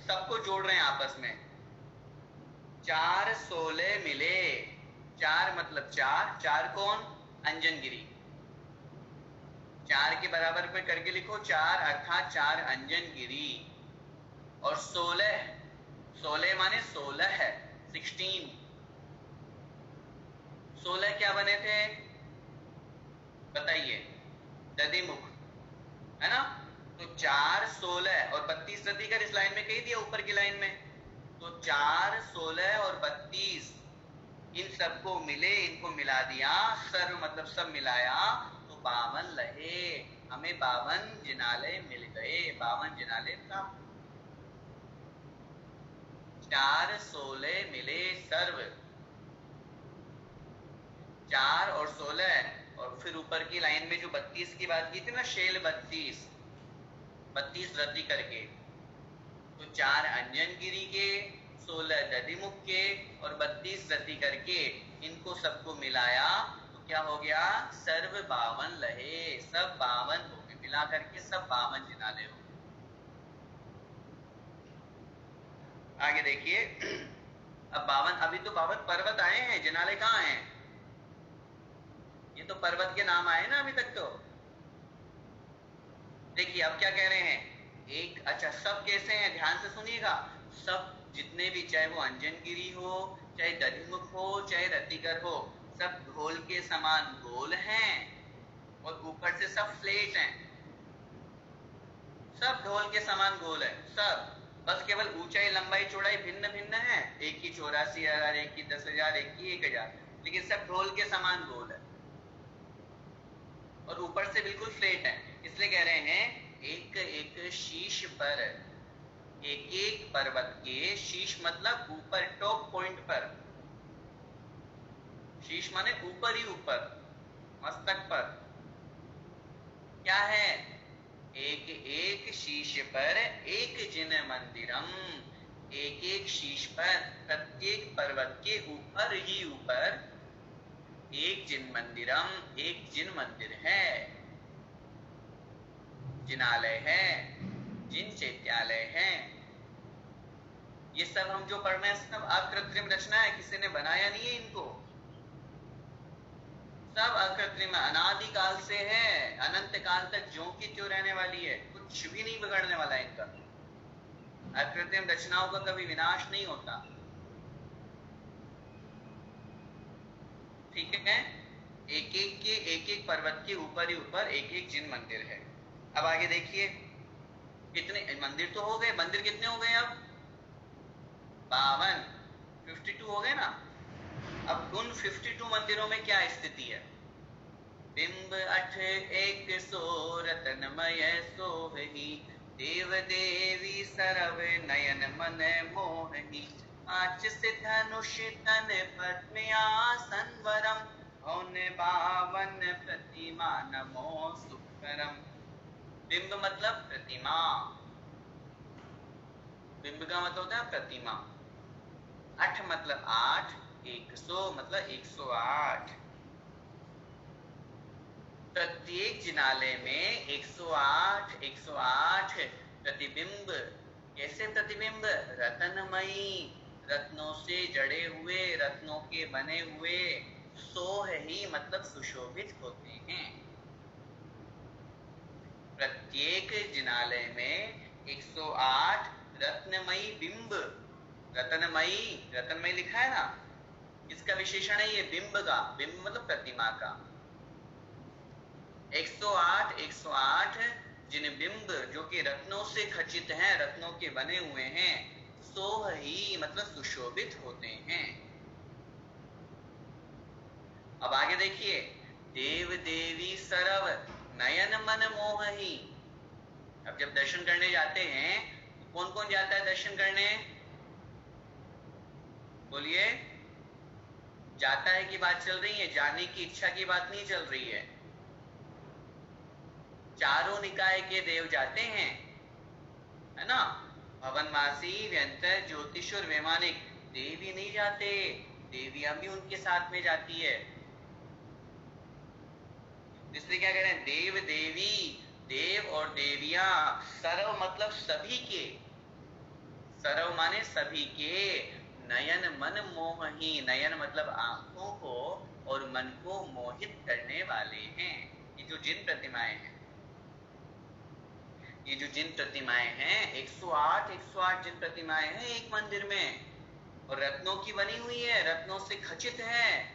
सबको जोड़ रहे हैं आपस में। 4 16 मिले, 4 मतलब 4 कौन? अंजनगिरी। 4 के बराबर में करके लिखो 4 अर्थात 4 अंजनगिरी। और 16 माने 16 है, 16। 16 क्या बने थे बताइए? दधिमुख, है ना? तो 4 16 और 32 रतिकर इस लाइन में कही दिया ऊपर की लाइन में। तो 4 16 और 32 इन सबको मिले, इनको मिला दिया, सर्व मतलब सब मिलाया, तो 52 लहे, हमें 52 जिनालय मिल गए, 52 जिनालय प्राप्त। 4 16 मिले सर्व, 4 और 16, और फिर ऊपर की लाइन में जो 32 की बात की थी ना, शेल 32 रद्दी करके, तो 4 अंजनगिरी के, 16 दधिमुख के और 32 रद्दी करके इनको सबको मिलाया, तो क्या हो गया? सर्व 52 लहे, सब 52 हो गए, मिला करके सब 52 जिनाले हो। आगे देखिए, अब 52, अभी तो 52 पर्वत आए हैं, जिनाले कहाँ हैं? ये तो पर्वत के नाम आए ना अभी तक। तो देखिए अब क्या कह रहे हैं, एक, अच्छा सब कैसे हैं ध्यान से सुनिएगा। सब जितने भी, चाहे वो अंजनगिरी हो, चाहे दधिमुख हो, चाहे रतिकर हो, सब ढोल के समान गोल हैं, और ऊपर से सब फ्लैट हैं, सब ढोल के समान गोल है सब। बस केवल ऊंचाई लंबाई चौड़ाई भिन्न भिन्न है, एक की 84,000, एक की 10,000, एक की 1,000, लेकिन सब ढोल के समान गोल है, और ऊपर से बिल्कुल फ्लैट है। इसलिए कह रहे हैं एक एक शीश पर, एक एक पर्वत के शीश मतलब ऊपर, टॉप पॉइंट पर, शीश माने ऊपर ही ऊपर, मस्तक पर क्या है? एक एक शीश पर एक जिन मंदिरम, एक एक शीश पर, प्रत्येक पर्वत के ऊपर ही ऊपर एक जिन मंदिरम, एक जिन मंदिर है, जिनालय है, जिन चैत्यालय है। ये सब हम जो पढ़ रहे हैं सब अकृत्रिम रचना है, किसी ने बनाया नहीं है इनको, सब अकृत्रिम, अनादि काल से है, अनंत काल तक ज्यों की त्यों रहने वाली है, कुछ भी नहीं बिगड़ने वाला है इनका। अकृत्रिम रचनाओं का कभी विनाश नहीं होता। ठीक है, एक एक के, एक एक पर्वत के ऊपर ही ऊपर एक एक जिन मंदिर है। अब आगे देखिए, कितने मंदिर तो हो गए, मंदिर कितने हो गए? अब 52, 52 हो गए ना। अब उन 52 मंदिरों में क्या स्थिति है? बिंब 8 एक सो रतनमय सोहही, देव देवी सरव नयन मन मोहनी, 5 से धनुष तन पद्मयासन वरम, 52 प्रतिमा नमो सुकरम। बिंब मतलब प्रतिमा, बिंब का मतलब होता है प्रतिमा। 8 मतलब 8, 100 मतलब 108। प्रत्येक जिनालय में 108 प्रतिबिंब। कैसे प्रतिबिंब? रत्नमयी, रत्नों से जड़े हुए, रत्नों के बने हुए, सोह ही मतलब सुशोभित होते हैं। प्रत्येक जिनालय में 108 रत्नमयी बिंब, रत्नमयी, रत्नमयी लिखा है ना, इसका विशेषण है ये बिंब का, बिंब मतलब प्रतिमा का। 108 जिन बिंब जो कि रत्नों से खचित हैं, रत्नों के बने हुए हैं, सो ही मतलब सुशोभित होते हैं। अब आगे देखिए, देव देवी सरव नयन मन मोहि। अब जब दर्शन करने जाते हैं तो कौन कौन जाता है दर्शन करने? बोलिए, जाता है की बात चल रही है, जाने की इच्छा की बात नहीं चल रही है। चारों निकाय के देव जाते हैं, है ना, भवनवासी, व्यंतर, ज्योतिष और वैमानिक। देवी नहीं जाते, देवियां भी उनके साथ में जाती है। इसलिए क्या कह रहे हैं, देव देवी, देव और देवियां, सर्व मतलब सभी के, सर्व माने सभी के, नयन मन मोहि, नयन मतलब आंखों को और मन को मोहित करने वाले हैं। ये जो जिन प्रतिमाएं हैं, ये जो जिन प्रतिमाएं हैं, 108 जिन प्रतिमाएं हैं एक मंदिर में, और रत्नों की बनी हुई है, रत्नों से खचित है,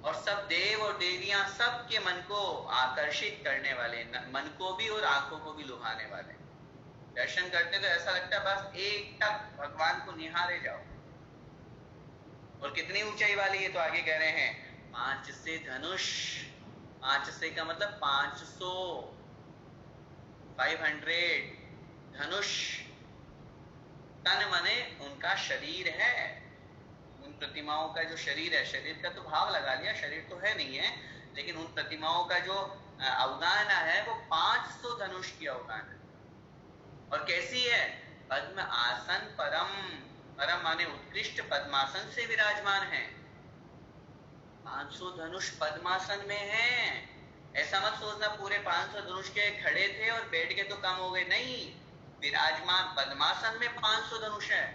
और सब देव और देवियां सबके मन को आकर्षित करने वाले, मन को भी और आंखों को भी लुभाने वाले। दर्शन करते तो ऐसा लगता है बस एक टक भगवान को निहारे जाओ। और कितनी ऊंचाई वाली है, तो आगे कह रहे हैं 5 से धनुष। 5 से का मतलब 500, 500 धनुष। तन माने उनका शरीर है, उन प्रतिमाओं का जो शरीर है, शरीर का तो भाव लगा लिया, शरीर तो है नहीं है, लेकिन उन प्रतिमाओं का जो अवगान है वो 500 धनुष की अवगान है। और कैसी है? पद्म आसन परम, परम माने उत्कृष्ट पद्मासन से विराजमान है। 500 धनुष पद्मासन में है। ऐसा मत सोचना पूरे 500 धनुष के खड़े थे और बैठ के तो कम हो गए, नहीं, विराजमान पद्मासन में 500 धनुष है।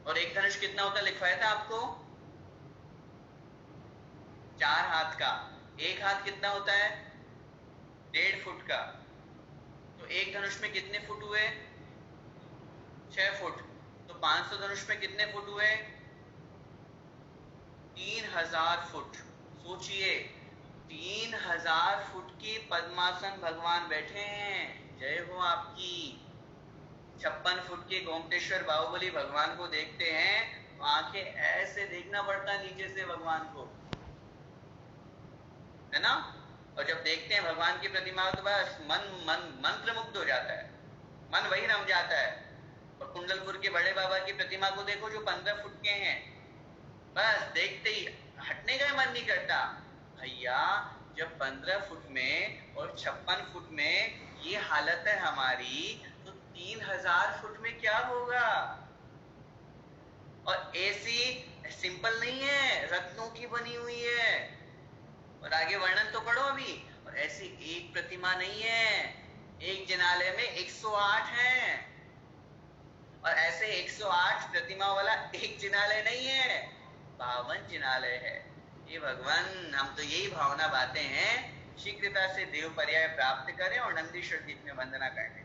और एक धनुष कितना होता है लिखवाया था आपको? 4 हाथ का। एक हाथ कितना होता है? 1.5 फुट का। तो एक धनुष में कितने फुट हुए? 6 फुट। तो 500 धनुष में कितने फुट हुए? 3000 फुट। सोचिए, 3000 फुट की पद्मासन भगवान बैठे हैं। जय हो आपकी। 56 फुट के गोमटेश्वर बाहुबली भगवान को देखते हैं तो आंखें ऐसे देखना पड़ता नीचे से भगवान को, है ना। और जब देखते हैं भगवान की प्रतिमा तो बस मन मंत्र मुग्ध हो जाता है, मन वही रम जाता है। और कुंडलपुर के बड़े बाबा की प्रतिमा को देखो जो 15 फुट के हैं, बस देखते ही हटने का मन नहीं करता। भैया जब 15 फुट में और 56 फुट में ये हालत है हमारी, तो 3000 फुट में क्या होगा। और ऐसी सिंपल नहीं है, रत्नों की बनी हुई है। और आगे वर्णन तो पढ़ो अभी। और ऐसी एक प्रतिमा नहीं है, एक जिनालय में 108 है। और ऐसे 108 प्रतिमा वाला एक जिनालय नहीं है, 52 जिनालय है। ये भगवान, हम तो यही भावना बातें हैं, शीघ्रता से देव पर्याय प्राप्त करें और नंदीश्वर दीप में वंदना करने।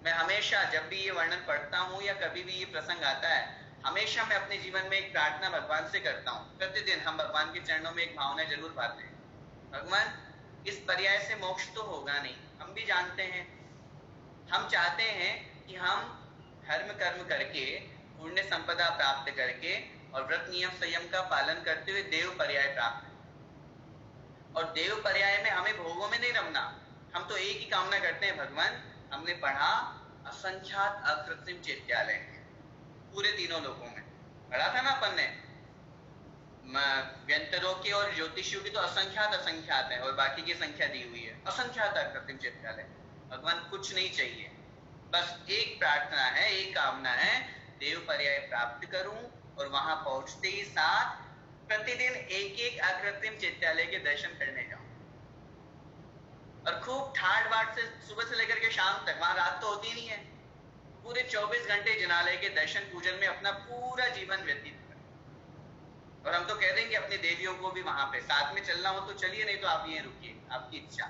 मैं हमेशा जब भी ये वर्णन पढ़ता हूँ या कभी भी ये प्रसंग आता है, हमेशा मैं अपने जीवन में एक प्रार्थना भगवान से करता हूँ। प्रतिदिन हम भगवान के चरणों में एक भावना जरूर पाते हैं, भगवान इस पर्याय से मोक्ष तो होगा नहीं, हम भी जानते हैं। हम चाहते हैं कि हम धर्म कर्म करके, पुण्य संपदा प्राप्त करके और व्रत नियम संयम का पालन करते हुए देव पर्याय प्राप्त करें। और देव पर्याय में हमें भोगों में नहीं रमना। हम तो एक ही कामना करते हैं, भगवान हमने पढ़ा असंख्यात अकृत्रिम चैत्यालय, पूरे तीनों लोकों में पढ़ा था ना अपन ने। व्यंतरों की और ज्योतिषियों की तो असंख्यात है, और बाकी की संख्या दी हुई है, असंख्यात अकृत्रिम चैत्यालय। भगवान कुछ नहीं चाहिए, बस एक प्रार्थना है, एक कामना है, देव पर्याय प्राप्त करूं और वहां पहुंचते ही साथ प्रतिदिन एक एक अकृत्रिम चैत्यालय के दर्शन करने जाऊं। और खूब ठाट बाट से सुबह से लेकर के शाम तक, वहां रात तो होती नहीं है, पूरे 24 घंटे जिनालय के दर्शन पूजन में अपना पूरा जीवन व्यतीत करें। और हम तो कह देंगे अपनी देवियों को भी वहां पे साथ में चलना हो तो चलिए, नहीं तो आप यहीं रुकिए, आपकी इच्छा।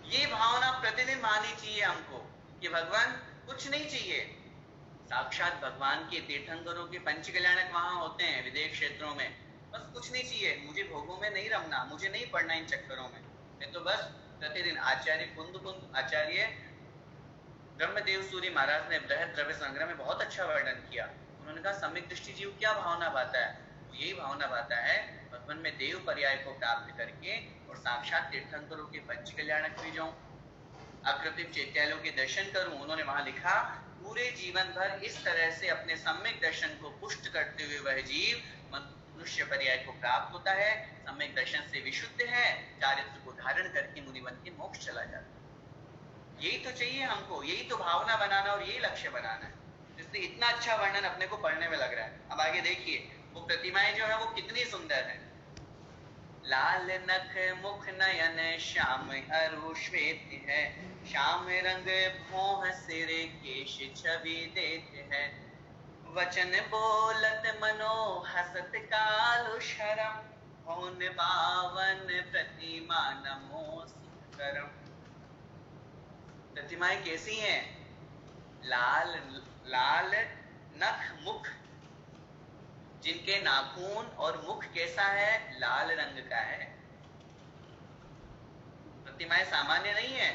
ये भावना प्रतिदिन माननी चाहिए हमको कि भगवान कुछ नहीं चाहिए। साक्षात भगवान के तीर्थंकरों के पंच कल्याणक वहां होते हैं विदेश क्षेत्रों में, बस कुछ नहीं चाहिए, मुझे भोगों में नहीं रमना, मुझे नहीं पड़ना इन चक्करों में। मैं तो बस प्रतिदिन आचार्य कुंद आचार्य ब्रह्मदेव सूरी महाराज ने बृहद द्रव्य संग्रह में बहुत अच्छा वर्णन किया। उन्होंने कहा सम्यक दृष्टि जीव क्या भावना पाता है, वो यही भावना पाता है भगवान में देव पर्याय को प्राप्त करके और साक्षात तीर्थंकरों के पंच कल्याणक भी जाऊं, अकृत्रिम चैत्यालयों के दर्शन करूं। उन्होंने वहां लिखा पूरे जीवन भर इस तरह से अपने सम्यक दर्शन को पुष्ट करते हुए वह जीव मनुष्य पर्याय को प्राप्त होता है, सम्यक दर्शन से विशुद्ध है, चारित्र को धारण करके मुनिवन के मोक्ष चला जाता है। यही तो चाहिए हमको, यही तो भावना बनाना और यही लक्ष्य बनाना है। इसलिए इतना अच्छा वर्णन अपने को पढ़ने में लग रहा है। अब आगे देखिए वो प्रतिमाएं जो है वो कितनी सुंदर है। लाल नख मुख नयन श्याम अरु श्वेत है, श्याम रंग भौह सिर केश छवि देते हैं, वचन बोलत मनो हसत कालु शरम, भौन पावन प्रतिमा नमो सुकरम। प्रतिमाएं कैसी हैं? लाल लाल नख मुख, जिनके नाखून और मुख कैसा है? लाल रंग का है। प्रतिमाएं सामान्य नहीं है,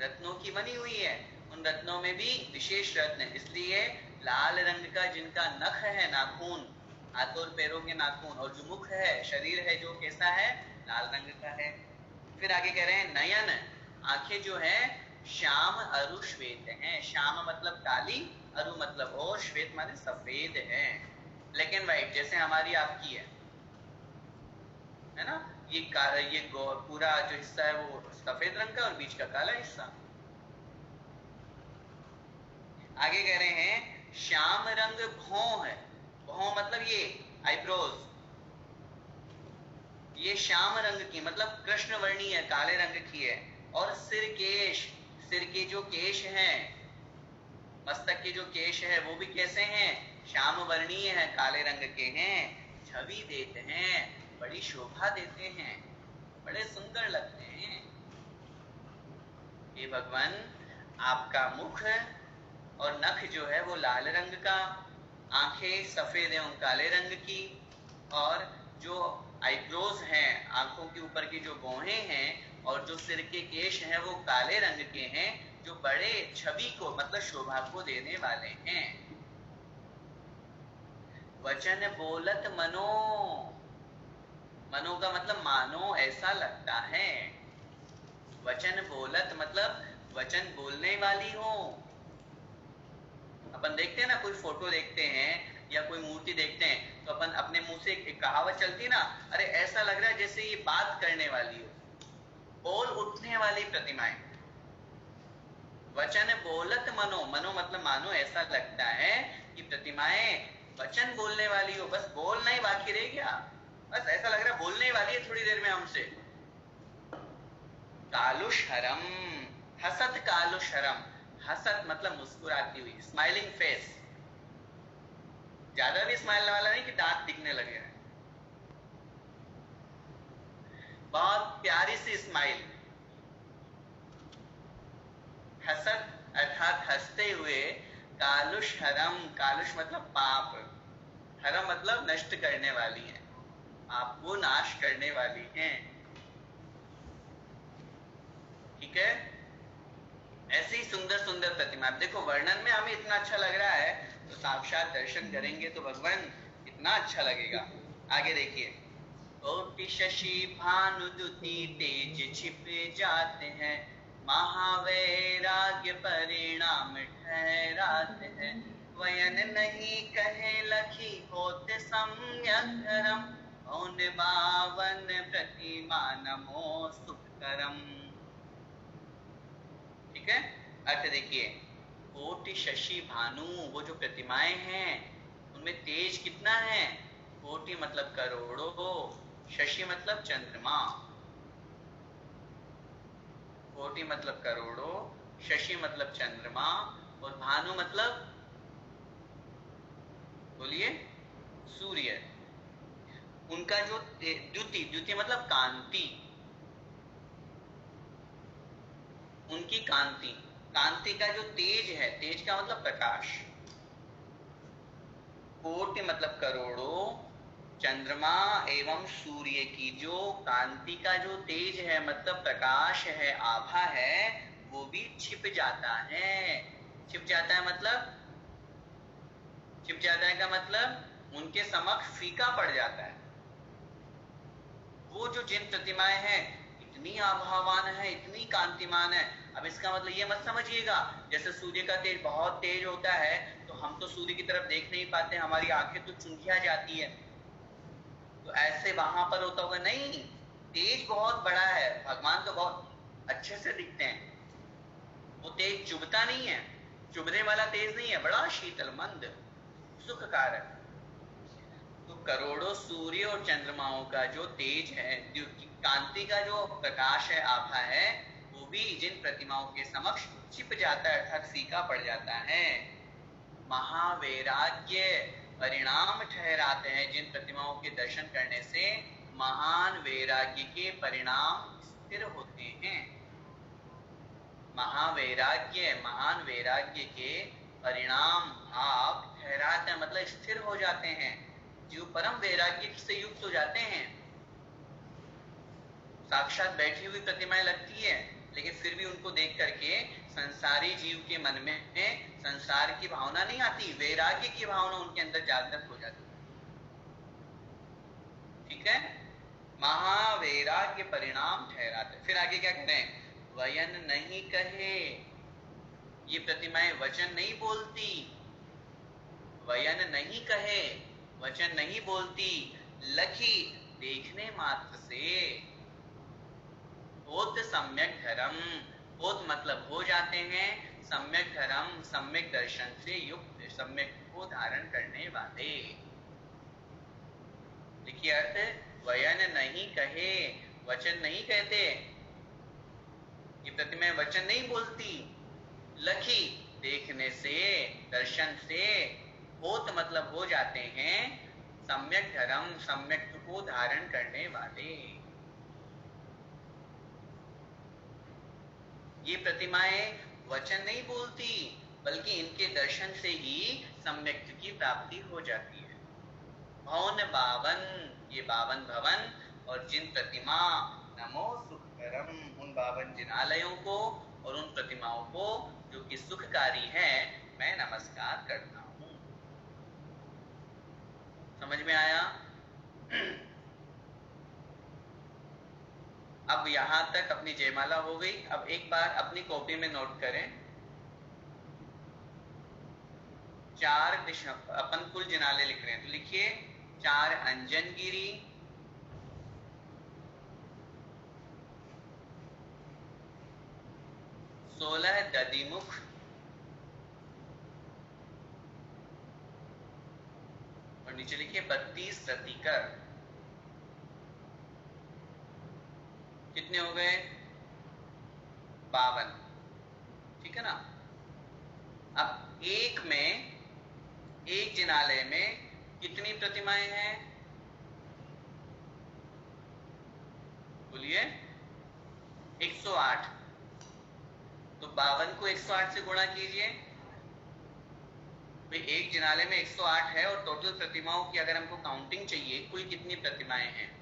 रत्नों की बनी हुई है, उन रत्नों में भी विशेष रत्न, इसलिए लाल रंग का जिनका नख है, नाखून, हाथों और पैरों के नाखून, और जो मुख है, शरीर है, जो कैसा है? लाल रंग का है। फिर आगे कह रहे हैं नयन, आंखें जो है श्याम अरु श्वेत हैं। श्याम मतलब काली, अरु मतलब और, श्वेत माने सफेद है, ब्लैक एंड व्हाइट, जैसे हमारी आपकी है ना। ये पूरा जो हिस्सा है वो सफेद रंग का और बीच का काला हिस्सा। आगे कह रहे हैं श्याम रंग भौं है, भौं मतलब ये आईब्रोज, ये श्याम रंग की मतलब कृष्ण वर्णी है, काले रंग की है। और सिर केश, सिर के जो केश हैं, मस्तक के जो केश है वो भी कैसे हैं? श्याम वर्णीय है, काले रंग के हैं। छवि देते हैं, बड़ी शोभा देते हैं, बड़े सुंदर लगते हैं। हे भगवान, आपका मुख और नख जो है वो लाल रंग का, आंखें सफेद एवं काले रंग की, और जो आईब्रोज हैं, आंखों के ऊपर की जो भौहें हैं, और जो सिर के केश हैं वो काले रंग के हैं, जो बड़े छवि को मतलब शोभा को देने वाले हैं। वचन बोलत मनो, मनो का मतलब मानो, ऐसा लगता है। वचन बोलत मतलब वचन बोलने वाली हो। अपन देखते हैं ना, कोई फोटो देखते हैं या कोई मूर्ति देखते हैं तो अपन अपने मुंह से एक कहावत चलती ना, अरे ऐसा लग रहा है जैसे ये बात करने वाली हो, बोल उठने वाली प्रतिमाएं। वचन बोलत मनो, मनो मतलब मानो, ऐसा लगता है कि प्रतिमाएं वचन बोलने वाली हो, बस बोलना ही बाकी रह गया, बस ऐसा लग रहा है बोलने ही वाली है थोड़ी देर में हमसे। कालुशरम, हसत कालुशरम, हसत मतलब मुस्कुराती हुई, स्माइलिंग फेस, ज्यादा भी स्माइल वाला नहीं कि दांत दिखने लगे, बहुत प्यारी सी स्माइल। हसत अर्थात हंसते हुए, कालुष हरम, कालुष मतलब पाप, हरम मतलब नष्ट करने वाली है, पाप को नाश करने वाली है। ठीक है, ऐसी सुंदर सुंदर प्रतिमा। देखो वर्णन में हमें इतना अच्छा लग रहा है, तो साक्षात दर्शन करेंगे तो भगवान इतना अच्छा लगेगा। आगे देखिए, कोटि शशि भानु दुति तेज छिप जाते हैं, महावैराग्य परिणाम ठहराते हैं, वयन नहीं कहे लखी होते सम्यक धर्म, मौन बावन प्रतिमा नमो सुखकरम। ठीक है, अर्थ देखिए, कोटि शशि भानु, वो जो प्रतिमाएं हैं उनमें तेज कितना है? कोटि मतलब करोड़ों, शशि मतलब चंद्रमा, कोटि मतलब करोड़ों, शशि मतलब चंद्रमा, और भानु मतलब, बोलिए, सूर्य, उनका जो द्युति, द्युति मतलब कांति, उनकी कांति, कांति का जो तेज है, तेज का मतलब प्रकाश, कोटि मतलब करोड़ों, चंद्रमा एवं सूर्य की जो कांति का जो तेज है मतलब प्रकाश है, आभा है, वो भी छिप जाता है। छिप जाता है मतलब, छिप जाता है का मतलब उनके समक्ष फीका पड़ जाता है। वो जो जिन प्रतिमाएं हैं इतनी आभावान है, इतनी कांतिमान है। अब इसका मतलब ये मत समझिएगा जैसे सूर्य का तेज बहुत तेज होता है तो हम तो सूर्य की तरफ देख नहीं पाते, हमारी आंखें तो चुंधिया जाती है, तो ऐसे वहां पर होता होगा। नहीं, तेज बहुत बड़ा है, भगवान तो बहुत अच्छे से दिखते हैं। वो तेज चुभता नहीं है, चुभने वाला तेज नहीं है, बड़ा शीतल मंद सुखकारक। तो करोड़ों सूर्य और चंद्रमाओं का जो तेज है, जो कांति का जो प्रकाश है, आभा है, वो भी जिन प्रतिमाओं के समक्ष छिप जाता है, अर्थात फीका पड़ जाता है। महावैराग्य परिणाम ठहराते हैं, जिन प्रतिमाओं के दर्शन करने से महान वैराग्य के परिणाम स्थिर होते हैं। महावैराग्य, महान वैराग्य के परिणाम आप ठहराते हैं मतलब स्थिर हो जाते हैं, जो परम वैराग्य से युक्त हो जाते हैं। साक्षात बैठी हुई प्रतिमाएं लगती है, लेकिन फिर भी उनको देख करके संसारी जीव के मन में संसार की भावना नहीं आती, वैराग्य की भावना उनके अंदर जागृत हो जाती है। ठीक है, महावैराग्य परिणाम ठहराते। फिर आगे क्या कहते हैं, वयन नहीं कहे, ये प्रतिमाएं वचन नहीं बोलती, वयन नहीं कहे, वचन नहीं बोलती, लखी देखने मात्र से, होत सम्यक धर्म, होत मतलब हो जाते हैं, सम्यक धर्म सम्यक दर्शन से युक्त, सम्यक को धारण करने वाले। देखिए अर्थ, वयन नहीं कहे, वचन नहीं कहते, ये प्रतिमाएं वचन नहीं बोलती, लखी देखने से, दर्शन से, होत मतलब हो जाते हैं, सम्यक धर्म सम्यक को धारण करने वाले। ये प्रतिमाएं वचन नहीं बोलती, बल्कि इनके दर्शन से ही सम्यक्त की प्राप्ति हो जाती है। भवन बावन, ये बावन भवन और जिन प्रतिमा, नमो सुखकरम, उन बावन जिनालयों को और उन प्रतिमाओं को जो कि सुखकारी है, मैं नमस्कार करता हूं। समझ में आया? अब यहां तक अपनी जयमाला हो गई। अब एक बार अपनी कॉपी में नोट करें, 4 अपन कुल जिनाले लिख रहे हैं, तो लिखिए 4 अंजनगिरी, 16 दधिमुख, और नीचे लिखिए 32 प्रतिकर। कितने हो गए? 52। ठीक है ना? अब एक में, एक जिनालय में कितनी प्रतिमाएं हैं? बोलिए। 108। तो 52 को 108 से गुणा कीजिए। भाई एक जिनालय में 108 है और टोटल प्रतिमाओं की अगर हमको काउंटिंग चाहिए, कुल कितनी प्रतिमाएं हैं,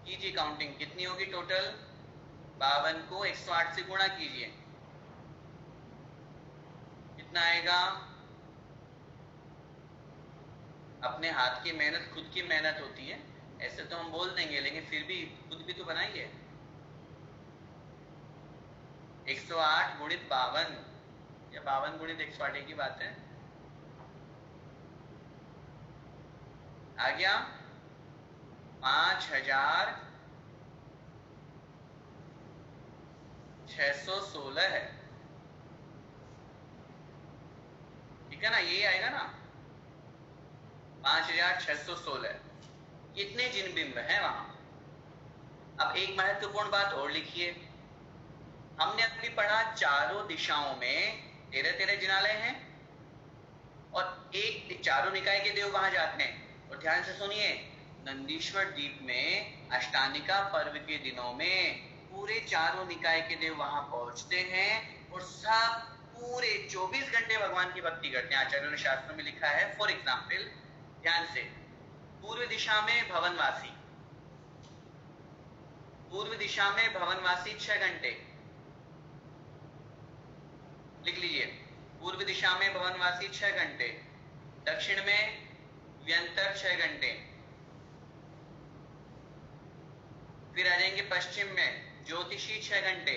कीजिए काउंटिंग, कितनी होगी टोटल? 52 को 108 से गुणा कीजिए, कितना आएगा? अपने हाथ की मेहनत, खुद की मेहनत होती है, ऐसे तो हम बोल देंगे, लेकिन फिर भी खुद भी तो बनाइए। 108 गुणित 52 या 52 गुणित 108 एक ही बात है। आ गया? 5616 है। ठीक है ना? यही आएगा ना, 5616। कितने जिन बिंब हैं वहां? अब एक महत्वपूर्ण बात और लिखिए, हमने अभी पढ़ा चारों दिशाओं में 13-13 जिनालय हैं। और एक चारों निकाय के देव वहां जाते हैं। और ध्यान से सुनिए, नंदीश्वर द्वीप में अष्टानिका पर्व के दिनों में पूरे चारों निकाय के देव वहां पहुंचते हैं और सब पूरे 24 घंटे भगवान की भक्ति करते हैं। आचार्यों ने शास्त्रों में लिखा है, फॉर एग्जाम्पल ध्यान से, पूर्व दिशा में भवनवासी, पूर्व दिशा में भवनवासी 6 घंटे, लिख लीजिए, पूर्व दिशा में भवनवासी 6 घंटे, दक्षिण में व्यंतर 6 घंटे, फिर आ जाएंगे पश्चिम में ज्योतिषी 6 घंटे,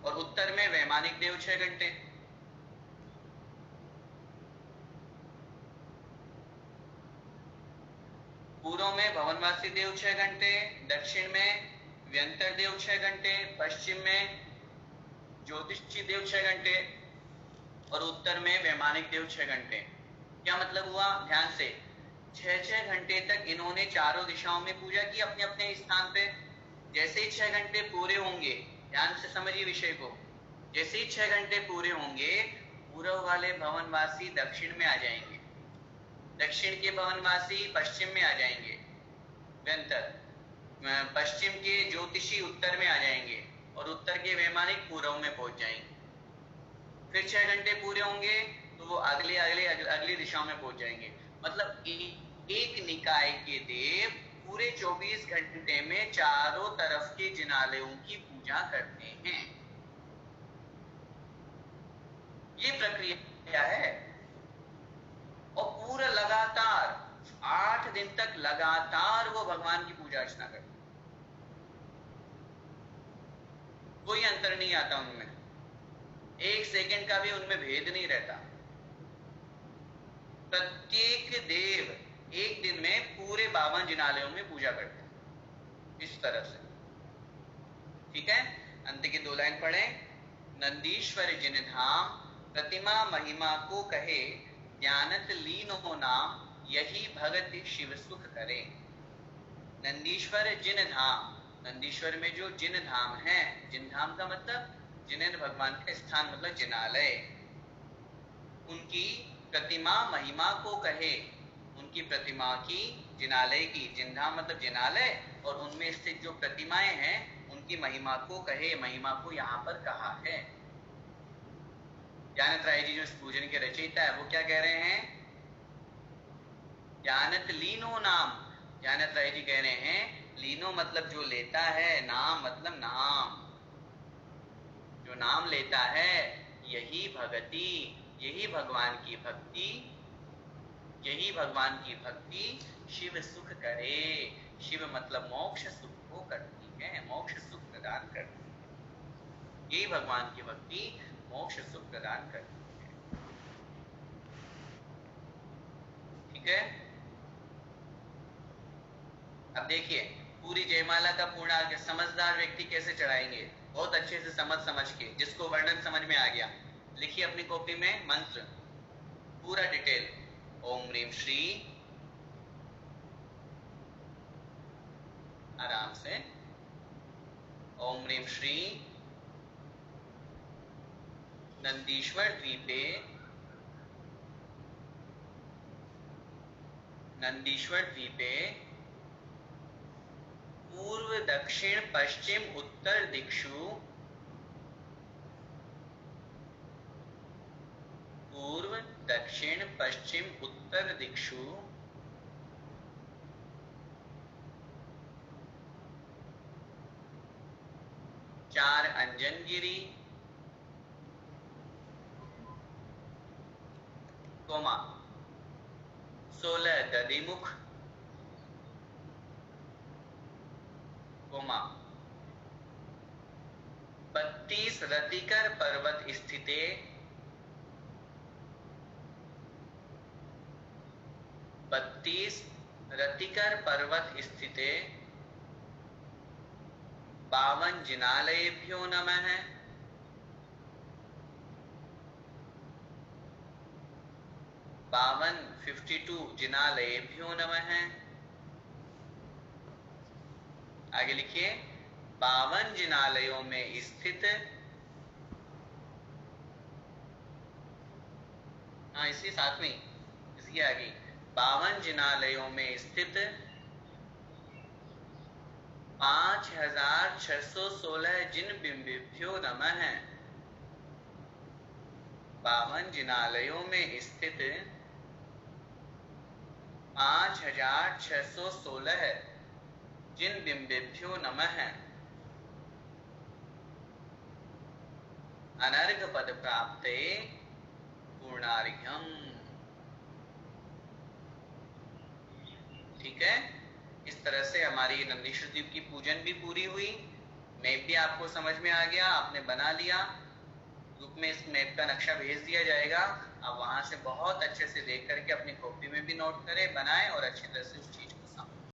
और उत्तर में वैमानिक देव 6 घंटे। पूर्व में भवनवासी देव 6 घंटे, दक्षिण में व्यंतर देव 6 घंटे, पश्चिम में ज्योतिषी देव 6 घंटे, और उत्तर में वैमानिक देव 6 घंटे। क्या मतलब हुआ? ध्यान से, 6-6 घंटे तक इन्होंने चारों दिशाओं में पूजा की अपने अपने स्थान पे। जैसे ही 6 घंटे पूरे होंगे, ध्यान से समझिए विषय को, जैसे ही 6 घंटे पूरे होंगे, पूर्व वाले भवनवासी दक्षिण में आ जाएंगे, दक्षिण के भवनवासी पश्चिम में आ जाएंगे, व्यंतर, पश्चिम के ज्योतिषी उत्तर में आ जाएंगे, और उत्तर के वैमानिक पूर्व में पहुंच जाएंगे। फिर 6 घंटे पूरे होंगे तो वो अगली दिशाओं में पहुंच जाएंगे। मतलब एक निकाय के देव पूरे 24 घंटे में चारों तरफ के जिनालयों की पूजा करते हैं। ये प्रक्रिया है। और पूरा लगातार 8 दिन तक लगातार वो भगवान की पूजा अर्चना करते, कोई अंतर नहीं आता उनमें, 1 सेकंड का भी उनमें भेद नहीं रहता। प्रत्येक देव एक दिन में पूरे 52 जिनालयों में पूजा करते हैं, इस तरह से। ठीक है, अंत की 2 लाइन पढ़ें। नंदीश्वर जिन धाम प्रतिमा महिमा को कहे, ज्ञानत लीनो नाम यही भगत शिव सुख करे। नंदीश्वर जिन धाम, नंदीश्वर में जो जिन धाम है, जिन धाम का मतलब जिनेंद्र भगवान का स्थान, मतलब जिनालय, उनकी प्रतिमा महिमा को कहे, उनकी प्रतिमा की, जिनालय की, जिन धाम मतलब जिनालय, और उनमें स्थित जो प्रतिमाएं हैं उनकी महिमा को कहे। महिमा को यहाँ पर कहा है। ज्ञानत राय जी जो इस पूजन के रचयिता है वो क्या कह रहे हैं? ज्ञानत लीनो नाम, ज्ञानत राय जी कह रहे हैं लीनो मतलब जो लेता है, नाम मतलब नाम, जो नाम लेता है, यही भगति, यही भगवान की भक्ति, यही भगवान की भक्ति शिव सुख करे। शिव मतलब मोक्ष सुख को करती है, मोक्ष सुख प्रदान करती है। यही भगवान की भक्ति मोक्ष सुख प्रदान करती है। ठीक है, अब देखिए पूरी जयमाला का पूर्ण समझदार व्यक्ति कैसे चढ़ाएंगे, बहुत अच्छे से समझ के, जिसको वर्णन समझ में आ गया। लिखिए अपनी कॉपी में मंत्र पूरा डिटेल। ओम ह्रीम श्री, आराम से, ओम ह्रीम श्री नंदीश्वर द्वीपे, नंदीश्वर द्वीपे पूर्व दक्षिण पश्चिम उत्तर दिक्षु, पूर्व दक्षिण पश्चिम उत्तर दिक्षु चार अंजनगिरी, कोमा 16 दधिमुख, कोमा 32 रतिकर पर्वत स्थिते, 32 रतिकर पर्वत स्थिते 52 जिनालयेभ्यो नमः, 52 जिनालयेभ्यो नमः। आगे लिखिए, 52 जिनालयों में स्थित हाँ इसी साथ में इसकी आगे 52 जिनालयों में स्थित 5616 जिन बिंबिभ्यो नमः। 52 जिनालयों में स्थित 5616 जिन बिंबिभ्यो नमः अनर्घ पद प्राप्ते पूर्णार्घ्यम। ठीक है, इस तरह से हमारी नंदीश्वर द्वीप की पूजन भी पूरी हुई। मैप भी आपको समझ में आ गया, आपने बना लिया। ग्रुप में इस मैप का नक्शा भेज दिया जाएगा, आप वहां से बहुत अच्छे से देख करके अपनी कॉपी में भी नोट करें, बनाएं और अच्छी तरह से उस चीज